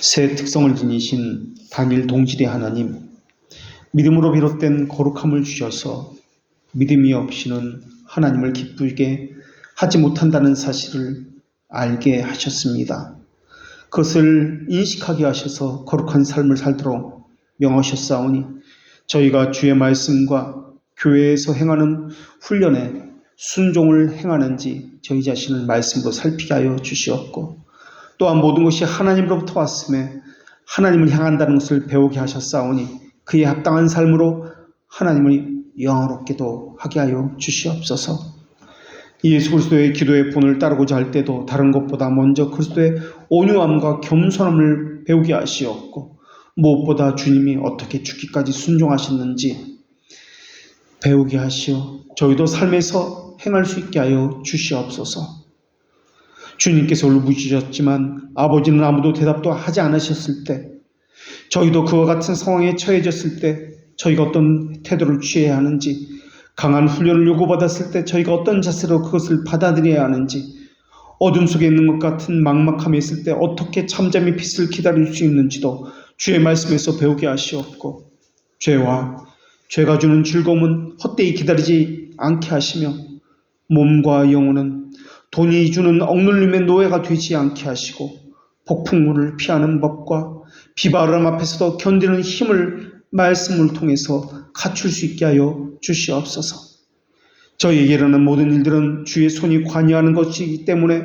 새 특성을 지니신 단일 동질의 하나님, 믿음으로 비롯된 거룩함을 주셔서 믿음이 없이는 하나님을 기쁘게 하지 못한다는 사실을 알게 하셨습니다. 그것을 인식하게 하셔서 거룩한 삶을 살도록 명하셨사오니 저희가 주의 말씀과 교회에서 행하는 훈련에 순종을 행하는지 저희 자신을 말씀으로 살피게 하여 주시옵고, 또한 모든 것이 하나님으로부터 왔음에 하나님을 향한다는 것을 배우게 하셨사오니 그에 합당한 삶으로 하나님을 영화롭게도 하게 하여 주시옵소서. 예수 그리스도의 기도의 본을 따르고자 할 때도 다른 것보다 먼저 그리스도의 온유함과 겸손함을 배우게 하시옵고, 무엇보다 주님이 어떻게 죽기까지 순종하셨는지 배우게 하시어 저희도 삶에서 행할 수 있게 하여 주시옵소서. 주님께서 울부짖었지만 아버지는 아무도 대답도 하지 않으셨을 때, 저희도 그와 같은 상황에 처해졌을 때 저희가 어떤 태도를 취해야 하는지, 강한 훈련을 요구받았을 때 저희가 어떤 자세로 그것을 받아들여야 하는지, 어둠 속에 있는 것 같은 막막함에 있을 때 어떻게 잠잠히 빛을 기다릴 수 있는지도 주의 말씀에서 배우게 하시옵고, 죄가 주는 즐거움은 헛되이 기다리지 않게 하시며 몸과 영혼은 돈이 주는 억눌림의 노예가 되지 않게 하시고, 폭풍우를 피하는 법과 비바람 앞에서도 견디는 힘을 말씀을 통해서 갖출 수 있게 하여 주시옵소서. 저희에게 일어나는 모든 일들은 주의 손이 관여하는 것이기 때문에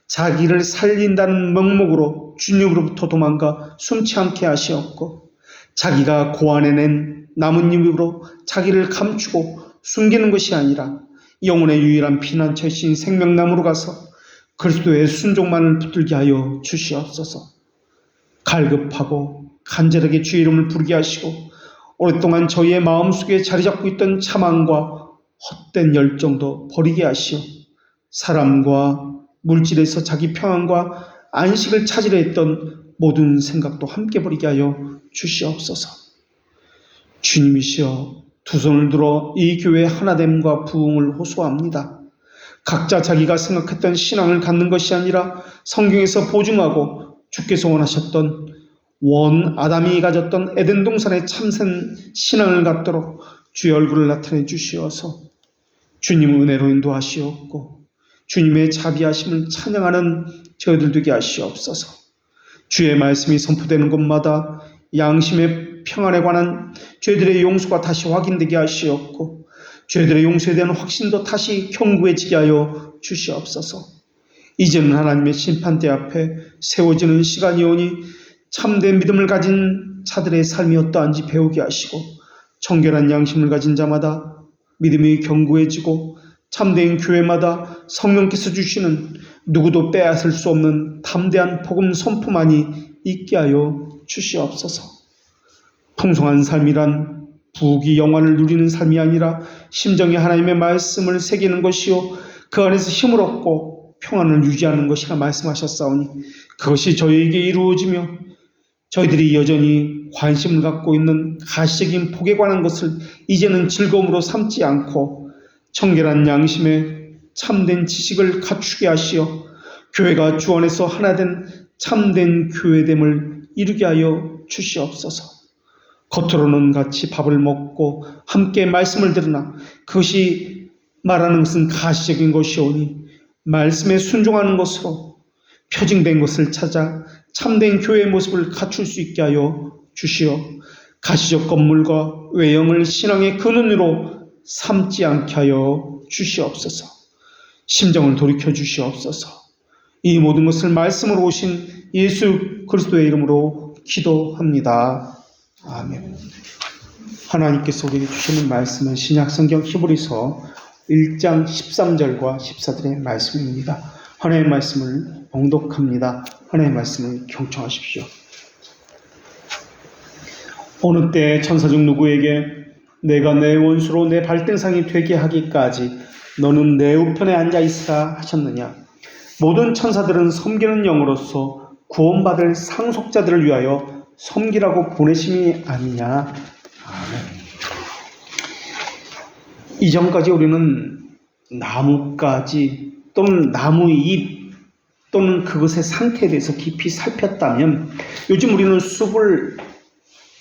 자기를 살린다는 명목으로 주님으로부터 도망가 숨지 않게 하시옵고, 자기가 고안해낸 나뭇잎으로 자기를 감추고 숨기는 것이 아니라 영혼의 유일한 피난처이신 생명나무로 가서 그리스도의 순종만을 붙들게 하여 주시옵소서. 갈급하고 간절하게 주의 이름을 부르게 하시고, 오랫동안 저희의 마음속에 자리 잡고 있던 참함과 헛된 열정도 버리게 하시어 사람과 물질에서 자기 평안과 안식을 찾으려 했던 모든 생각도 함께 버리게 하여 주시옵소서. 주님이시여, 두 손을 들어 이 교회의 하나됨과 부흥을 호소합니다. 각자 자기가 생각했던 신앙을 갖는 것이 아니라 성경에서 보증하고 주께서 원하셨던 원 아담이 가졌던 에덴 동산의 참된 신앙을 갖도록 주의 얼굴을 나타내 주시어서 주님 은혜로 인도하시옵고, 주님의 자비하심을 찬양하는 저희들 되게 하시옵소서. 주의 말씀이 선포되는 곳마다 양심의 평안에 관한 죄들의 용서가 다시 확인되게 하시옵고, 죄들의 용서에 대한 확신도 다시 견고해지게 하여 주시옵소서. 이제는 하나님의 심판대 앞에 세워지는 시간이 오니 참된 믿음을 가진 자들의 삶이 어떠한지 배우게 하시고, 청결한 양심을 가진 자마다 믿음이 견고해지고 참된 교회마다 성령께서 주시는 누구도 빼앗을 수 없는 담대한 복음 선포만이 있게 하여 주시옵소서. 풍성한 삶이란 부귀 영화를 누리는 삶이 아니라 심정에 하나님의 말씀을 새기는 것이요 그 안에서 힘을 얻고 평안을 유지하는 것이라 말씀하셨사오니 그것이 저희에게 이루어지며, 저희들이 여전히 관심을 갖고 있는 가시적인 복에 관한 것을 이제는 즐거움으로 삼지 않고 청결한 양심에 참된 지식을 갖추게 하시어 교회가 주 안에서 하나된 참된 교회됨을 이루게 하여 주시옵소서. 겉으로는 같이 밥을 먹고 함께 말씀을 들으나 그것이 말하는 것은 가시적인 것이오니 말씀에 순종하는 것으로 표징된 것을 찾아 참된 교회의 모습을 갖출 수 있게 하여 주시어 가시적 건물과 외형을 신앙의 근원으로 삼지 않게 하여 주시옵소서. 심정을 돌이켜 주시옵소서. 이 모든 것을 말씀으로 오신 예수 그리스도의 이름으로 기도합니다. 아멘. 하나님께서 우리에게 주시는 말씀은 신약성경 히브리서 1장 13절과 14절의 말씀입니다. 하나님의 말씀을 봉독합니다. 하나님의 말씀을 경청하십시오. 어느 때 천사 중 누구에게 내가 내 원수로 내 발등상이 되게 하기까지 너는 내 우편에 앉아 있으라 하셨느냐? 모든 천사들은 섬기는 영으로서 구원받을 상속자들을 위하여 섬기라고 보내심이 아니냐? 아멘. 이전까지 우리는 나뭇가지 또는 나무잎 또는 그것의 상태에 대해서 깊이 살폈다면 요즘 우리는 숲을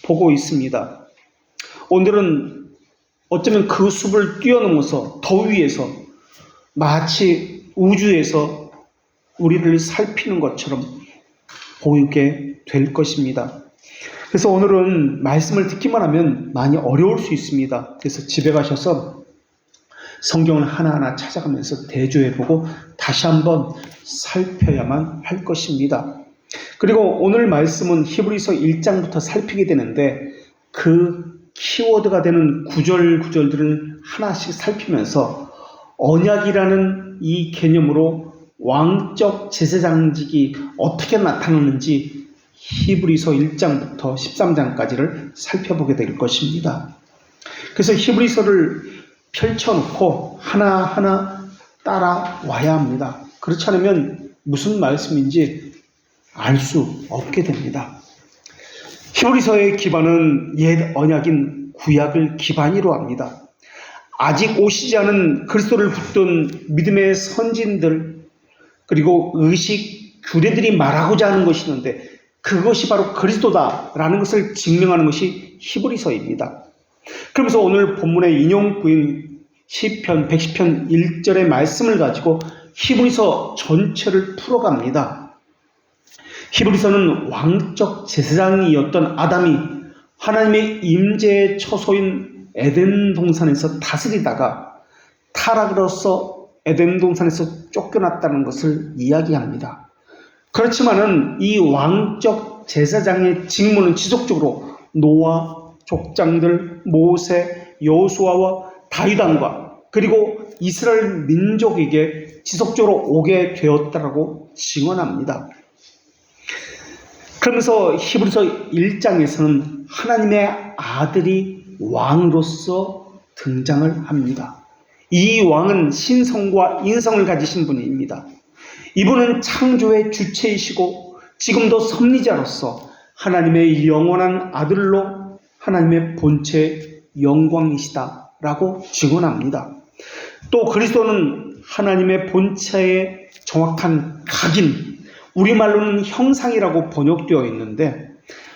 보고 있습니다. 오늘은 어쩌면 그 숲을 뛰어넘어서 더위에서 마치 우주에서 우리를 살피는 것처럼 보이게 될 것입니다. 그래서 오늘은 말씀을 듣기만 하면 많이 어려울 수 있습니다. 그래서 집에 가셔서 성경을 하나하나 찾아가면서 대조해보고 다시 한번 살펴야만 할 것입니다. 그리고 오늘 말씀은 히브리서 1장부터 살피게 되는데 그 키워드가 되는 구절들을 하나씩 살피면서 언약이라는 이 개념으로 왕적 제사장직이 어떻게 나타나는지 히브리서 1장부터 13장까지를 살펴보게 될 것입니다. 그래서 히브리서를 펼쳐놓고 하나하나 따라와야 합니다. 그렇지 않으면 무슨 말씀인지 알 수 없게 됩니다. 히브리서의 기반은 옛 언약인 구약을 기반으로 합니다. 아직 오시지 않은 그리스도를 붙든 믿음의 선진들 그리고 의식 규례들이 말하고자 하는 것이 있는데 그것이 바로 그리스도다라는 것을 증명하는 것이 히브리서입니다. 그러면서 오늘 본문의 인용구인 시편 110편 1절의 말씀을 가지고 히브리서 전체를 풀어갑니다. 히브리서는 왕적 제사장이었던 아담이 하나님의 임재의 처소인 에덴 동산에서 다스리다가 타락으로서 에덴 동산에서 쫓겨났다는 것을 이야기합니다. 그렇지만은 이 왕적 제사장의 직무는 지속적으로 노아, 족장들, 모세, 여호수아와 다윗 왕과 그리고 이스라엘 민족에게 지속적으로 오게 되었다라고 증언합니다. 그러면서 히브리서 1장에서는 하나님의 아들이 왕으로서 등장을 합니다. 이 왕은 신성과 인성을 가지신 분입니다. 이분은 창조의 주체이시고 지금도 섭리자로서 하나님의 영원한 아들로 하나님의 본체의 영광이시다라고 증언합니다. 또 그리스도는 하나님의 본체의 정확한 각인, 우리말로는 형상이라고 번역되어 있는데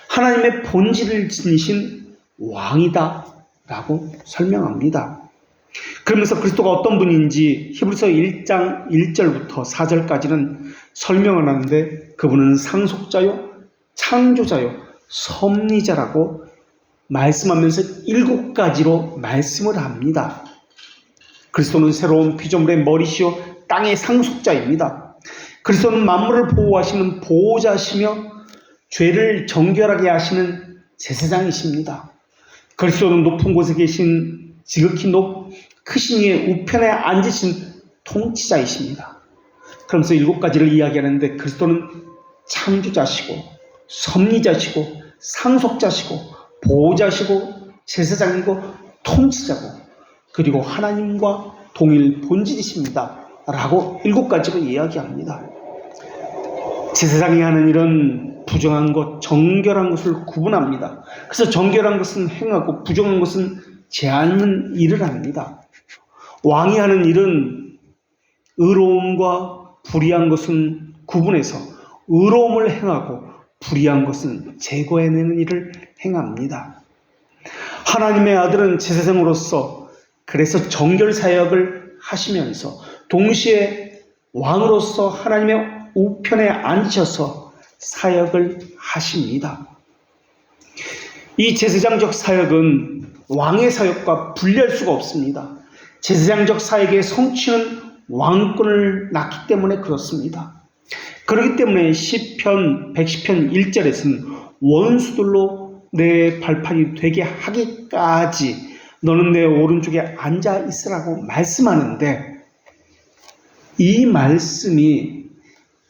하나님의 본질을 지니신 왕이다라고 설명합니다. 그러면서 그리스도가 어떤 분인지 히브리서 1장 1절부터 4절까지는 설명을 하는데 그분은 상속자요, 창조자요, 섭리자라고 말씀하면서 7가지로 말씀을 합니다. 그리스도는 새로운 피조물의 머리시요 땅의 상속자입니다. 그리스도는 만물을 보호하시는 보호자시며 죄를 정결하게 하시는 제사장이십니다. 그리스도는 높은 곳에 계신 지극히 크신 이의 우편에 앉으신 통치자이십니다. 그러면서 7가지를 이야기하는데 그리스도는 창조자시고 섭리자시고 상속자시고 보호자시고 제사장이고 통치자고 그리고 하나님과 동일 본질이십니다 라고 7가지로 이야기합니다. 제사장이 하는 일은 부정한 것, 정결한 것을 구분합니다. 그래서 정결한 것은 행하고 부정한 것은 제하는 일을 합니다. 왕이 하는 일은 의로움과 불의한 것은 구분해서 의로움을 행하고 불의한 것은 제거해내는 일을 행합니다. 하나님의 아들은 제사장으로서 그래서 정결 사역을 하시면서 동시에 왕으로서 하나님의 우편에 앉으셔서 사역을 하십니다. 이 제사장적 사역은 왕의 사역과 분리할 수가 없습니다. 제사장적 사역의 성취는 왕권을 낳기 때문에 그렇습니다. 그렇기 때문에 시편 110편 1절에서는 원수들로 내 발판이 되게 하기까지 너는 내 오른쪽에 앉아 있으라고 말씀하는데 이 말씀이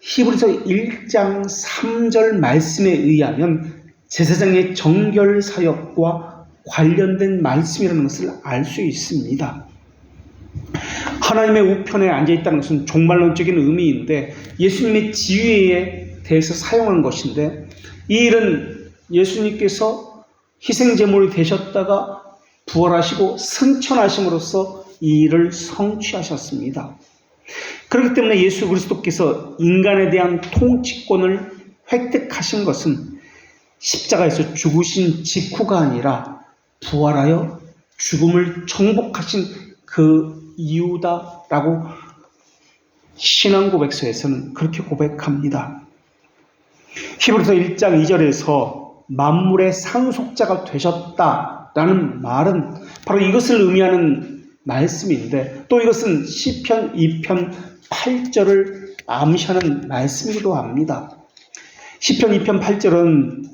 히브리서 1장 3절 말씀에 의하면 제사장의 정결 사역과 관련된 말씀이라는 것을 알 수 있습니다. 하나님의 우편에 앉아있다는 것은 종말론적인 의미인데 예수님의 지위에 대해서 사용한 것인데 이 일은 예수님께서 희생제물이 되셨다가 부활하시고 승천하심으로써 이 일을 성취하셨습니다. 그렇기 때문에 예수 그리스도께서 인간에 대한 통치권을 획득하신 것은 십자가에서 죽으신 직후가 아니라 부활하여 죽음을 정복하신 그 이유다라고 신앙 고백서에서는 그렇게 고백합니다. 히브리서 1장 2절에서 만물의 상속자가 되셨다라는 말은 바로 이것을 의미하는 말씀인데, 또 이것은 시편 2편 8절을 암시하는 말씀이기도 합니다. 시편 2편 8절은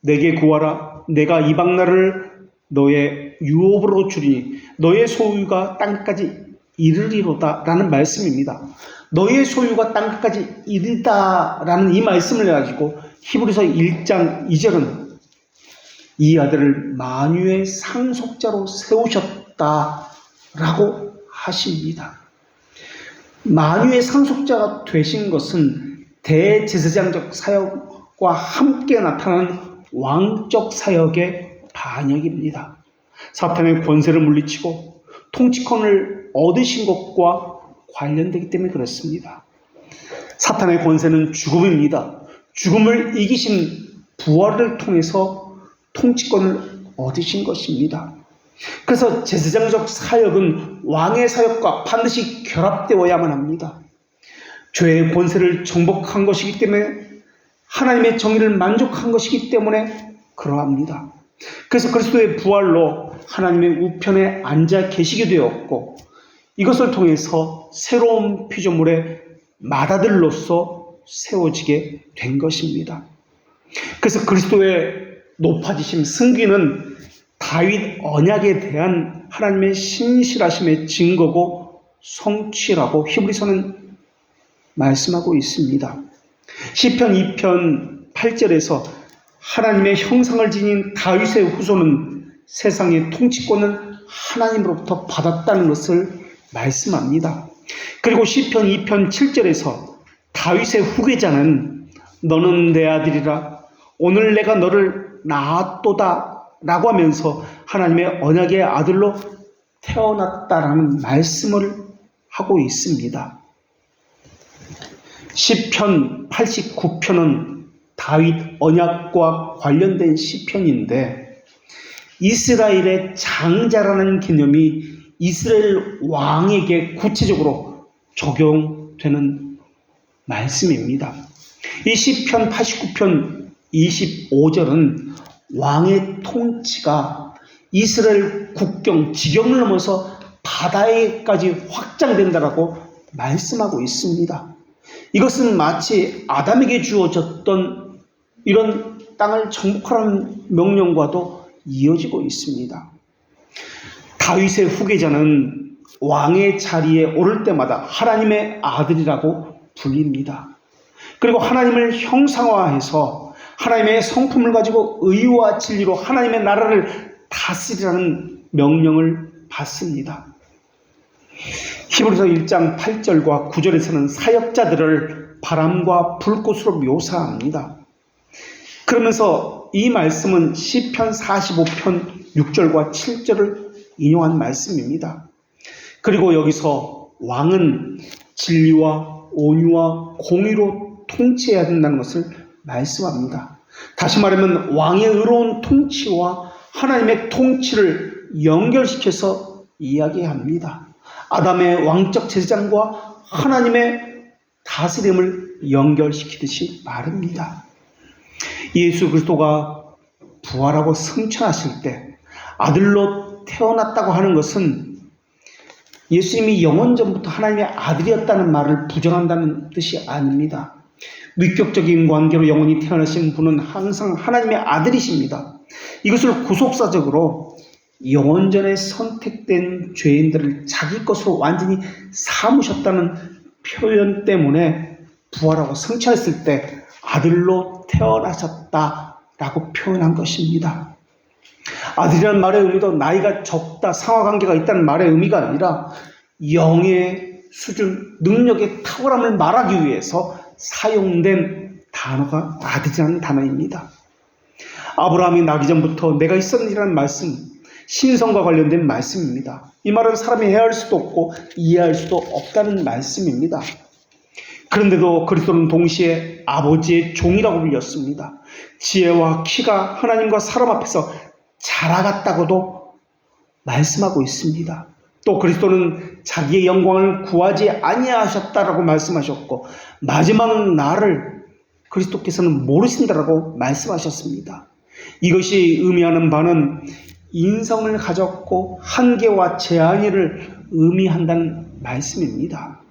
내게 구하라, 내가 이방 나라를 너의 유업으로 주리니 너의 소유가 땅까지 이르리로다 라는 말씀입니다. 너의 소유가 땅까지 이르다 라는 이 말씀을 가지고 히브리서 1장 2절은 이 아들을 만유의 상속자로 세우셨다 라고 하십니다. 만유의 상속자가 되신 것은 대제사장적 사역과 함께 나타나는 왕적 사역의 반역입니다. 사탄의 권세를 물리치고 통치권을 얻으신 것과 관련되기 때문에 그렇습니다. 사탄의 권세는 죽음입니다. 죽음을 이기신 부활을 통해서 통치권을 얻으신 것입니다. 그래서 제사장적 사역은 왕의 사역과 반드시 결합되어야만 합니다. 죄의 권세를 정복한 것이기 때문에, 하나님의 정의를 만족한 것이기 때문에 그러합니다. 그래서 그리스도의 부활로 하나님의 우편에 앉아 계시게 되었고, 이것을 통해서 새로운 피조물의 맏아들로서 세워지게 된 것입니다. 그래서 그리스도의 높아지심, 승기는 다윗 언약에 대한 하나님의 신실하심의 증거고 성취라고 히브리서는 말씀하고 있습니다. 시편 2편 8절에서 하나님의 형상을 지닌 다윗의 후손은 세상의 통치권을 하나님으로부터 받았다는 것을 말씀합니다. 그리고 시편 2편 7절에서 다윗의 후계자는 너는 내 아들이라, 오늘 내가 너를 낳았도다 라고 하면서 하나님의 언약의 아들로 태어났다라는 말씀을 하고 있습니다. 시편 89편은 다윗 언약과 관련된 시편인데, 이스라엘의 장자라는 개념이 이스라엘 왕에게 구체적으로 적용되는 말씀입니다. 이 시편 89편 25절은 왕의 통치가 이스라엘 국경, 지경을 넘어서 바다에까지 확장된다라고 말씀하고 있습니다. 이것은 마치 아담에게 주어졌던 이런 땅을 정복하라는 명령과도 이어지고 있습니다. 다윗의 후계자는 왕의 자리에 오를 때마다 하나님의 아들이라고 불립니다. 그리고 하나님을 형상화해서 하나님의 성품을 가지고 의와 진리로 하나님의 나라를 다스리라는 명령을 받습니다. 히브리서 1장 8절과 9절에서는 사역자들을 바람과 불꽃으로 묘사합니다. 그러면서 이 말씀은 시편 45편 6절과 7절을 인용한 말씀입니다. 그리고 여기서 왕은 진리와 온유와 공의로 통치해야 된다는 것을 말씀합니다. 다시 말하면 왕의 의로운 통치와 하나님의 통치를 연결시켜서 이야기합니다. 아담의 왕적 제사장과 하나님의 다스림을 연결시키듯이 말입니다. 예수 그리스도가 부활하고 승천하실 때 아들로 태어났다고 하는 것은 예수님이 영원전부터 하나님의 아들이었다는 말을 부정한다는 뜻이 아닙니다. 위격적인 관계로 영원히 태어나신 분은 항상 하나님의 아들이십니다. 이것을 구속사적으로 영원전에 선택된 죄인들을 자기 것으로 완전히 삼으셨다는 표현 때문에 부활하고 승천했을 때 아들로 태어나셨다라고 표현한 것입니다. 아들이라는 말의 의미도 나이가 적다, 상하관계가 있다는 말의 의미가 아니라 영의 수준, 능력의 탁월함을 말하기 위해서 사용된 단어가 아들이라는 단어입니다. 아브라함이 나기 전부터 내가 있었느니라는 말씀, 신성과 관련된 말씀입니다. 이 말은 사람이 헤아릴 수도 없고 이해할 수도 없다는 말씀입니다. 그런데도 그리스도는 동시에 아버지의 종이라고 불렸습니다. 지혜와 키가 하나님과 사람 앞에서 자라갔다고도 말씀하고 있습니다. 또 그리스도는 자기의 영광을 구하지 아니하셨다라고 말씀하셨고 마지막 날을 그리스도께서는 모르신다라고 말씀하셨습니다. 이것이 의미하는 바는 인성을 가졌고 한계와 제한을 의미한다는 말씀입니다.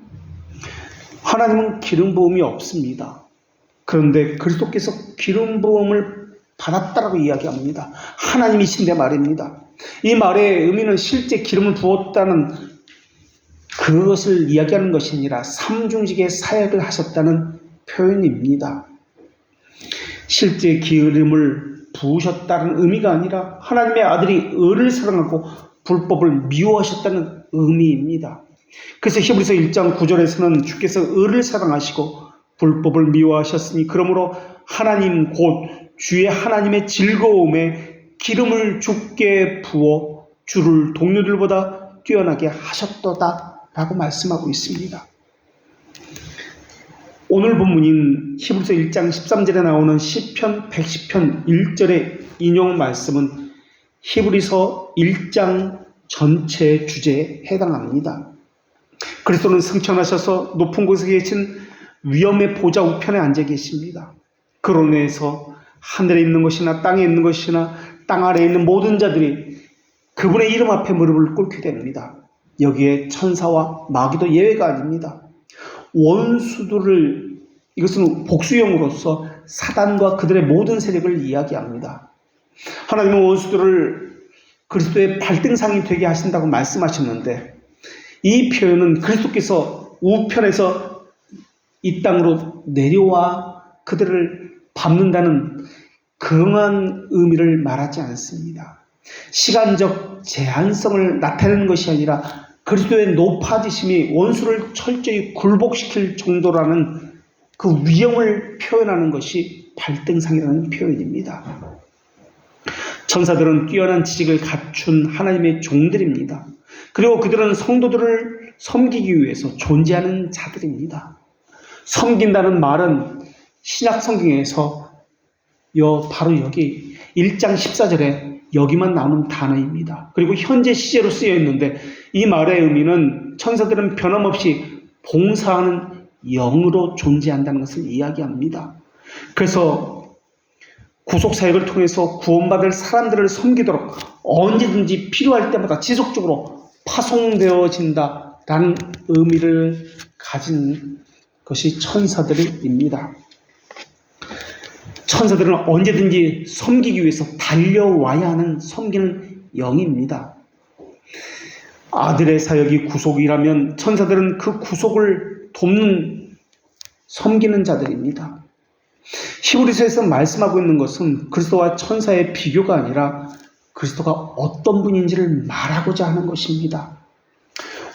하나님은 기름 부음이 없습니다. 그런데 그리스도께서 기름 부음을 받았다라고 이야기합니다. 하나님이신데 말입니다. 이 말의 의미는 실제 기름을 부었다는 그것을 이야기하는 것이 아니라 삼중직의 사역을 하셨다는 표현입니다. 실제 기름을 부으셨다는 의미가 아니라 하나님의 아들이 의를 사랑하고 불법을 미워하셨다는 의미입니다. 그래서 히브리서 1장 9절에서는 주께서 의를 사랑하시고 불법을 미워하셨으니 그러므로 하나님 곧 주의 하나님의 즐거움에 기름을 주께 부어 주를 동료들보다 뛰어나게 하셨도다 라고 말씀하고 있습니다. 오늘 본문인 히브리서 1장 13절에 나오는 시편 110편 1절의 인용 말씀은 히브리서 1장 전체 주제에 해당합니다. 그리스도는 승천하셔서 높은 곳에 계신 위엄의 보좌 우편에 앉아 계십니다. 그로 인해서 하늘에 있는 것이나 땅에 있는 것이나 땅 아래에 있는 모든 자들이 그분의 이름 앞에 무릎을 꿇게 됩니다. 여기에 천사와 마귀도 예외가 아닙니다. 원수들을, 이것은 복수형으로서 사단과 그들의 모든 세력을 이야기합니다. 하나님은 원수들을 그리스도의 발등상이 되게 하신다고 말씀하셨는데 이 표현은 그리스도께서 우편에서 이 땅으로 내려와 그들을 밟는다는 그러한 의미를 말하지 않습니다. 시간적 제한성을 나타내는 것이 아니라 그리스도의 높아지심이 원수를 철저히 굴복시킬 정도라는 그 위엄을 표현하는 것이 발등상이라는 표현입니다. 천사들은 뛰어난 지식을 갖춘 하나님의 종들입니다. 그리고 그들은 성도들을 섬기기 위해서 존재하는 자들입니다. 섬긴다는 말은 신약 성경에서 바로 여기 1장 14절에 여기만 나오는 단어입니다. 그리고 현재 시제로 쓰여 있는데 이 말의 의미는 천사들은 변함없이 봉사하는 영으로 존재한다는 것을 이야기합니다. 그래서 구속사역을 통해서 구원받을 사람들을 섬기도록 언제든지 필요할 때마다 지속적으로 파송되어진다라는 의미를 가진 것이 천사들입니다. 천사들은 언제든지 섬기기 위해서 달려와야 하는 섬기는 영입니다. 아들의 사역이 구속이라면 천사들은 그 구속을 돕는 섬기는 자들입니다. 히브리서에서 말씀하고 있는 것은 그리스도와 천사의 비교가 아니라 그리스도가 어떤 분인지를 말하고자 하는 것입니다.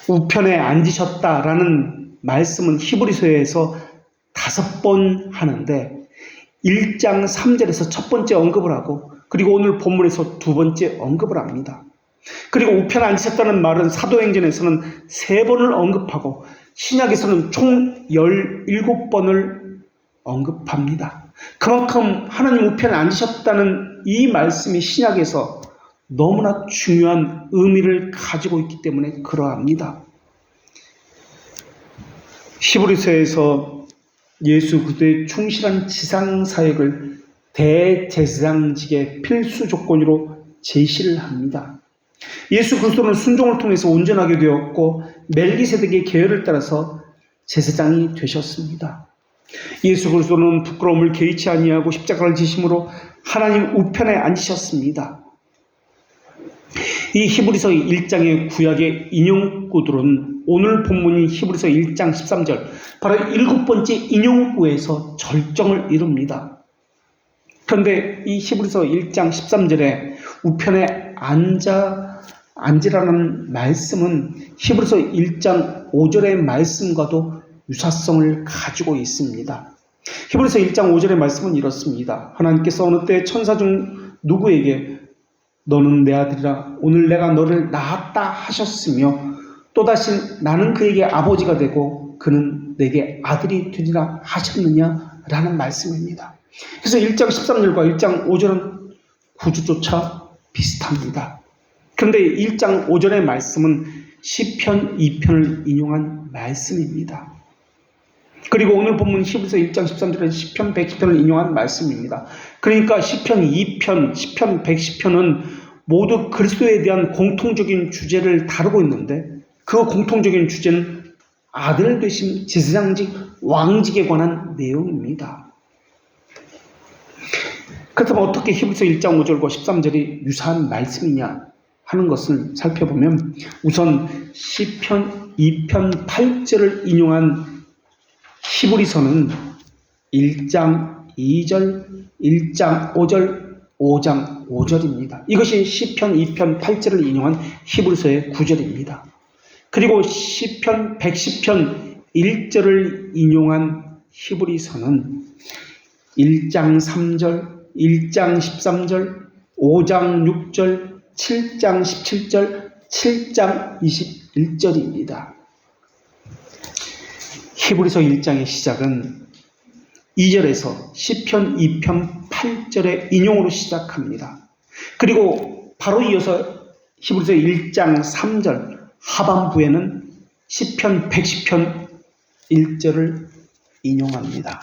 우편에 앉으셨다라는 말씀은 히브리서에서 5번 하는데 1장 3절에서 첫 번째 언급을 하고 그리고 오늘 본문에서 2번째 언급을 합니다. 그리고 우편에 앉으셨다는 말은 사도행전에서는 3번을 언급하고 신약에서는 총 17번을 언급합니다. 그만큼 하나님 우편에 앉으셨다는 이 말씀이 신약에서 너무나 중요한 의미를 가지고 있기 때문에 그러합니다. 히브리서에서 예수 그리스도의 충실한 지상사역을 대제사장직의 필수 조건으로 제시를 합니다. 예수 그리스도는 순종을 통해서 온전하게 되었고 멜기세덱의 계율을 따라서 제사장이 되셨습니다. 예수 그리스도는 부끄러움을 개의치 아니하고 십자가를 지심으로 하나님 우편에 앉으셨습니다. 이 히브리서 1장의 구약의 인용구들은 오늘 본문인 히브리서 1장 13절 바로 7번째 인용구에서 절정을 이룹니다. 그런데 이 히브리서 1장 13절에 우편에 앉으라는 말씀은 히브리서 1장 5절의 말씀과도 유사성을 가지고 있습니다. 히브리서 1장 5절의 말씀은 이렇습니다. 하나님께서 어느 때 천사 중 누구에게 너는 내 아들이라 오늘 내가 너를 낳았다 하셨으며 또다시 나는 그에게 아버지가 되고 그는 내게 아들이 되리라 하셨느냐라는 말씀입니다. 그래서 1장 13절과 1장 5절은 구조조차 비슷합니다. 그런데 1장 5절의 말씀은 시편 2편을 인용한 말씀입니다. 그리고 오늘 본문 히브리서 1장 13절에 시편 110편을 인용한 말씀입니다. 그러니까 시편 2편, 시편 110편은 모두 그리스도에 대한 공통적인 주제를 다루고 있는데 그 공통적인 주제는 아들 되심 제사장직 왕직에 관한 내용입니다. 그렇다면 어떻게 히브리서 1장 5절과 13절이 유사한 말씀이냐 하는 것을 살펴보면 우선 시편 2편 8절을 인용한 히브리서는 1장 2절, 1장 5절, 5장 5절입니다. 이것이 시편 2편 8절을 인용한 히브리서의 구절입니다. 그리고 시편 110편 1절을 인용한 히브리서는 1장 3절, 1장 13절, 5장 6절, 7장 17절, 7장 21절입니다. 히브리서 1장의 시작은 2절에서 시편 2편 8절의 인용으로 시작합니다. 그리고 바로 이어서 히브리서 1장 3절 하반부에는 시편 110편 1절을 인용합니다.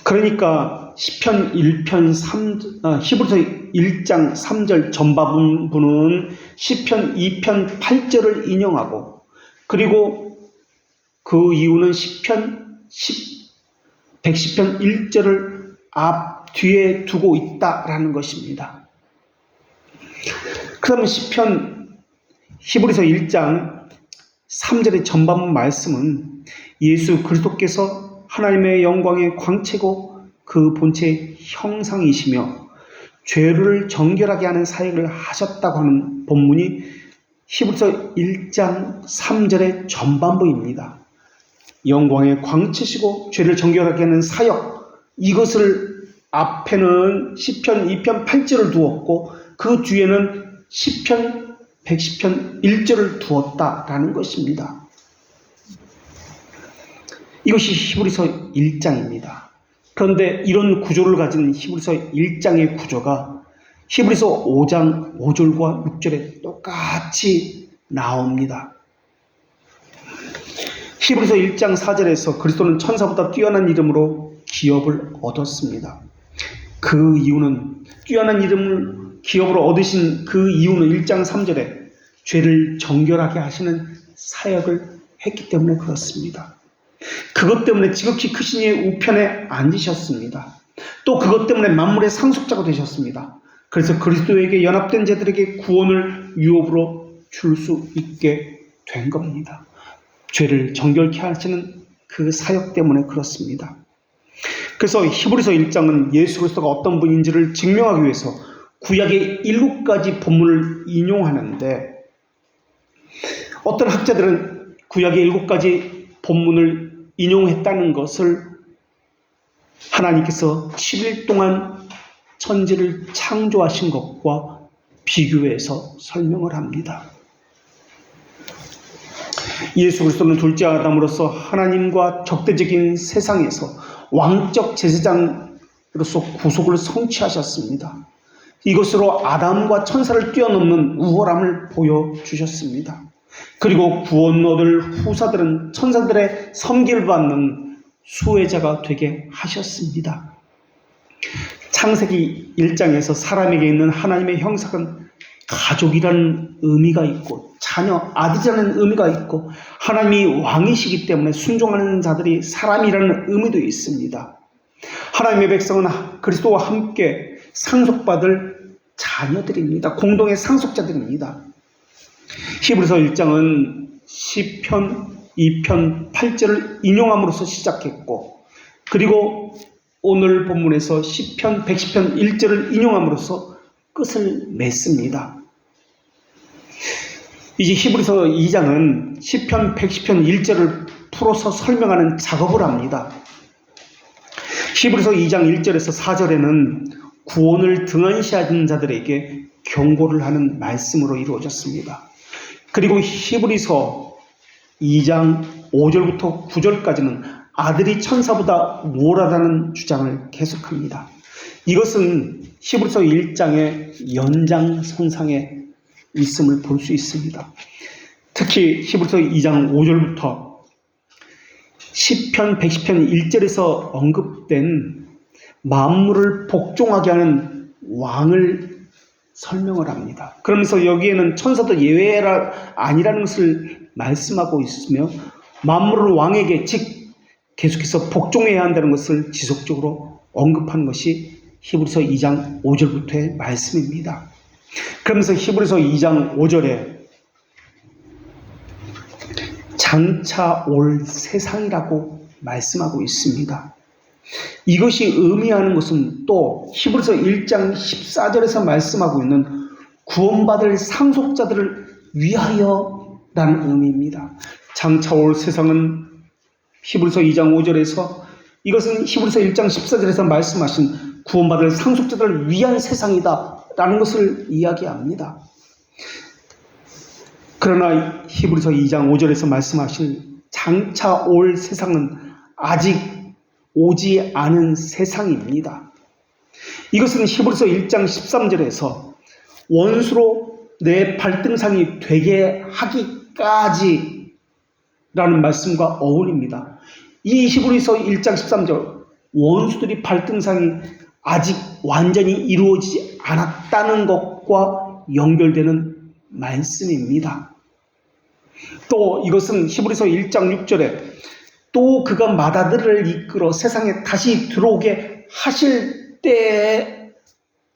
그러니까 시편 1편 히브리서 1장 3절 전반부는 시편 2편 8절을 인용하고 그리고 그 이유는 시편 110편 1절을 뒤에 두고 있다라는 것입니다. 그러면 히브리서 1장 3절의 전반부 말씀은 예수 그리스도께서 하나님의 영광의 광채고 그 본체의 형상이시며 죄를 정결하게 하는 사역을 하셨다고 하는 본문이 히브리서 1장 3절의 전반부입니다. 영광의 광채시고 죄를 정결하게 하는 사역, 이것을 앞에는 시편 2편 8절을 두었고 그 뒤에는 시편 110편 1절을 두었다라는 것입니다. 이것이 히브리서 1장입니다. 그런데 이런 구조를 가진 히브리서 1장의 구조가 히브리서 5장 5절과 6절에 똑같이 나옵니다. 히브리서 1장 4절에서 그리스도는 천사보다 뛰어난 이름으로 기업을 얻었습니다. 그 이유는 뛰어난 이름을 기업으로 얻으신 그 이유는 1장 3절에 죄를 정결하게 하시는 사역을 했기 때문에 그렇습니다. 그것 때문에 지극히 크신 이의 우편에 앉으셨습니다. 또 그것 때문에 만물의 상속자가 되셨습니다. 그래서 그리스도에게 연합된 자들에게 구원을 유업으로 줄 수 있게 된 겁니다. 죄를 정결케 하시는 그 사역 때문에 그렇습니다. 그래서 히브리서 1장은 예수 그리스도가 어떤 분인지를 증명하기 위해서 구약의 7가지 본문을 인용하는데 어떤 학자들은 구약의 7가지 본문을 인용했다는 것을 하나님께서 7일 동안 천지를 창조하신 것과 비교해서 설명을 합니다. 예수 그리스도는 둘째 아담으로서 하나님과 적대적인 세상에서 왕적 제사장으로서 구속을 성취하셨습니다. 이것으로 아담과 천사를 뛰어넘는 우월함을 보여주셨습니다. 그리고 구원 얻을 후사들은 천사들의 섬기를 받는 수혜자가 되게 하셨습니다. 창세기 1장에서 사람에게 있는 하나님의 형상은 가족이라는 의미가 있고 자녀, 아들이라는 의미가 있고 하나님이 왕이시기 때문에 순종하는 자들이 사람이라는 의미도 있습니다. 하나님의 백성은 그리스도와 함께 상속받을 자녀들입니다. 공동의 상속자들입니다. 히브리서 1장은 시편 2편 8절을 인용함으로써 시작했고 그리고 오늘 본문에서 시편 110편 1절을 인용함으로써 끝을 맺습니다. 이제 히브리서 2장은 시편 110편 1절을 풀어서 설명하는 작업을 합니다. 히브리서 2장 1절에서 4절에는 구원을 등한시하는 자들에게 경고를 하는 말씀으로 이루어졌습니다. 그리고 히브리서 2장 5절부터 9절까지는 아들이 천사보다 우월하다는 주장을 계속합니다. 이것은 히브리서 1장의 연장선상에 있음을 볼 수 있습니다. 특히 히브리서 2장 5절부터 시편 110편 1절에서 언급된 만물을 복종하게 하는 왕을 설명을 합니다. 그러면서 여기에는 천사도 예외가 아니라는 것을 말씀하고 있으며 만물을 왕에게 즉 계속해서 복종해야 한다는 것을 지속적으로 언급한 것이 히브리서 2장 5절부터의 말씀입니다. 그러면서 히브리서 2장 5절에 장차 올 세상이라고 말씀하고 있습니다. 이것이 의미하는 것은 또 히브리서 1장 14절에서 말씀하고 있는 구원받을 상속자들을 위하여라는 의미입니다. 장차 올 세상은 히브리서 2장 5절에서 이것은 히브리서 1장 14절에서 말씀하신 구원받을 상속자들을 위한 세상이다 라는 것을 이야기합니다. 그러나 히브리서 2장 5절에서 말씀하신 장차 올 세상은 아직 오지 않은 세상입니다. 이것은 히브리서 1장 13절에서 원수로 내 발등상이 되게 하기까지 라는 말씀과 어울립니다. 이 히브리서 1장 13절 원수들이 발등상이 아직 완전히 이루어지지 않았다는 것과 연결되는 말씀입니다. 또 이것은 히브리서 1장 6절에 또 그가 마다들을 이끌어 세상에 다시 들어오게 하실 때에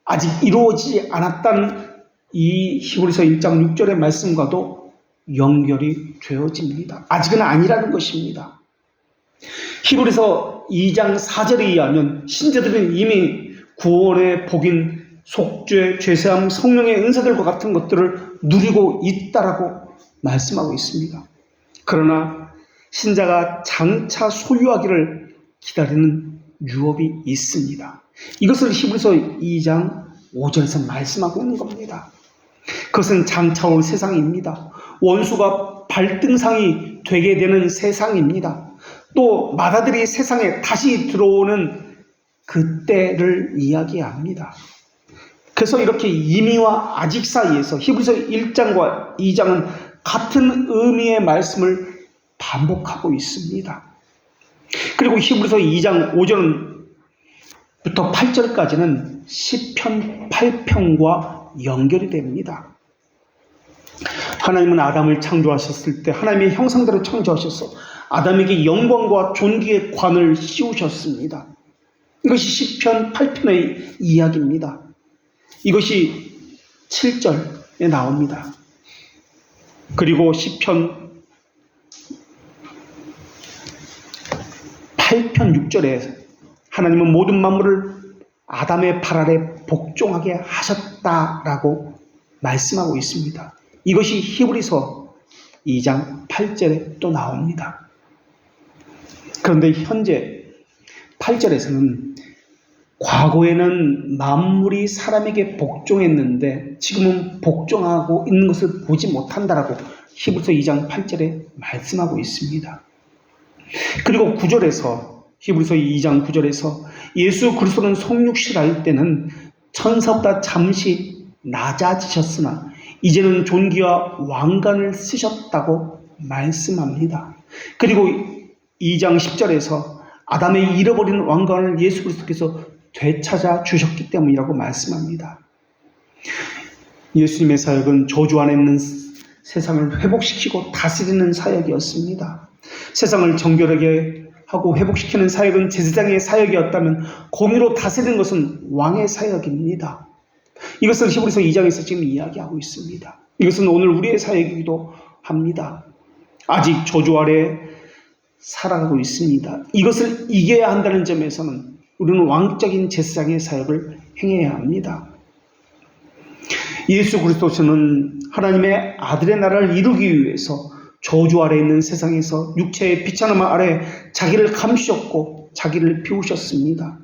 아직 이루어지지 않았다는 이 히브리서 1장 6절의 말씀과도 연결이 되어집니다. 아직은 아니라는 것입니다. 히브리서 2장 4절에 의하면 신자들은 이미 구원의 복인 속죄, 죄사함, 성령의 은사들과 같은 것들을 누리고 있다라고 말씀하고 있습니다. 그러나 신자가 장차 소유하기를 기다리는 유업이 있습니다. 이것을 히브리서 2장 5절에서 말씀하고 있는 겁니다. 그것은 장차 올 세상입니다. 원수가 발등상이 되게 되는 세상입니다. 또 마다들이 세상에 다시 들어오는 그때를 이야기합니다. 그래서 이렇게 이미와 아직 사이에서 히브리서 1장과 2장은 같은 의미의 말씀을 반복하고 있습니다. 그리고 히브리서 2장 5절부터 8절까지는 시편 8편과 연결이 됩니다. 하나님은 아담을 창조하셨을 때 하나님의 형상대로 창조하셔서 아담에게 영광과 존귀의 관을 씌우셨습니다. 이것이 시편 8편의 이야기입니다. 이것이 7절에 나옵니다. 그리고 시편 8편 6절에 하나님은 모든 만물을 아담의 발 아래 복종하게 하셨다라고 말씀하고 있습니다. 이것이 히브리서 2장 8절에 또 나옵니다. 그런데 현재 8절에서는 과거에는 만물이 사람에게 복종했는데 지금은 복종하고 있는 것을 보지 못한다라고 히브리서 2장 8절에 말씀하고 있습니다. 그리고 9절에서 히브리서 2장 9절에서 예수 그리스도는 성육신할 때는 천사보다 잠시 낮아지셨으나 이제는 존귀와 왕관을 쓰셨다고 말씀합니다. 그리고 2장 10절에서 아담의 잃어버린 왕관을 예수 그리스도께서 되찾아 주셨기 때문이라고 말씀합니다. 예수님의 사역은 저주 안에 있는 세상을 회복시키고 다스리는 사역이었습니다. 세상을 정결하게 하고 회복시키는 사역은 제사장의 사역이었다면 공의로 다스리는 것은 왕의 사역입니다. 이것을 히브리서 2장에서 지금 이야기하고 있습니다. 이것은 오늘 우리의 사역이기도 합니다. 아직 저주 아래 살아가고 있습니다. 이것을 이겨야 한다는 점에서는 우리는 왕적인 제사장의 사역을 행해야 합니다. 예수 그리스도는 하나님의 아들의 나라를 이루기 위해서 저주 아래 있는 세상에서 육체의 비천함 아래 자기를 감추셨고 자기를 비우셨습니다.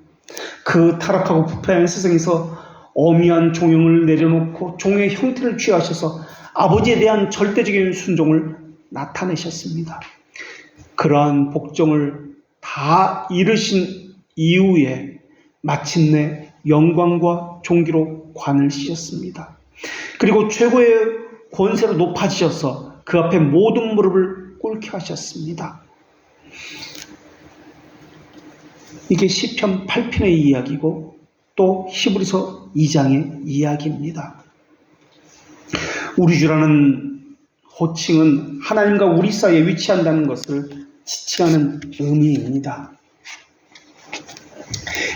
그 타락하고 부패한 세상에서 어미한 종형을 내려놓고 종의 형태를 취하셔서 아버지에 대한 절대적인 순종을 나타내셨습니다. 그러한 복종을 다 이루신 이후에 마침내 영광과 존귀로 관을 씌셨습니다. 그리고 최고의 권세로 높아지셔서 그 앞에 모든 무릎을 꿇게 하셨습니다. 이게 시편 8편의 이야기고 또 히브리서 2장의 이야기입니다. 우리 주라는 호칭은 하나님과 우리 사이에 위치한다는 것을 지칭하는 의미입니다.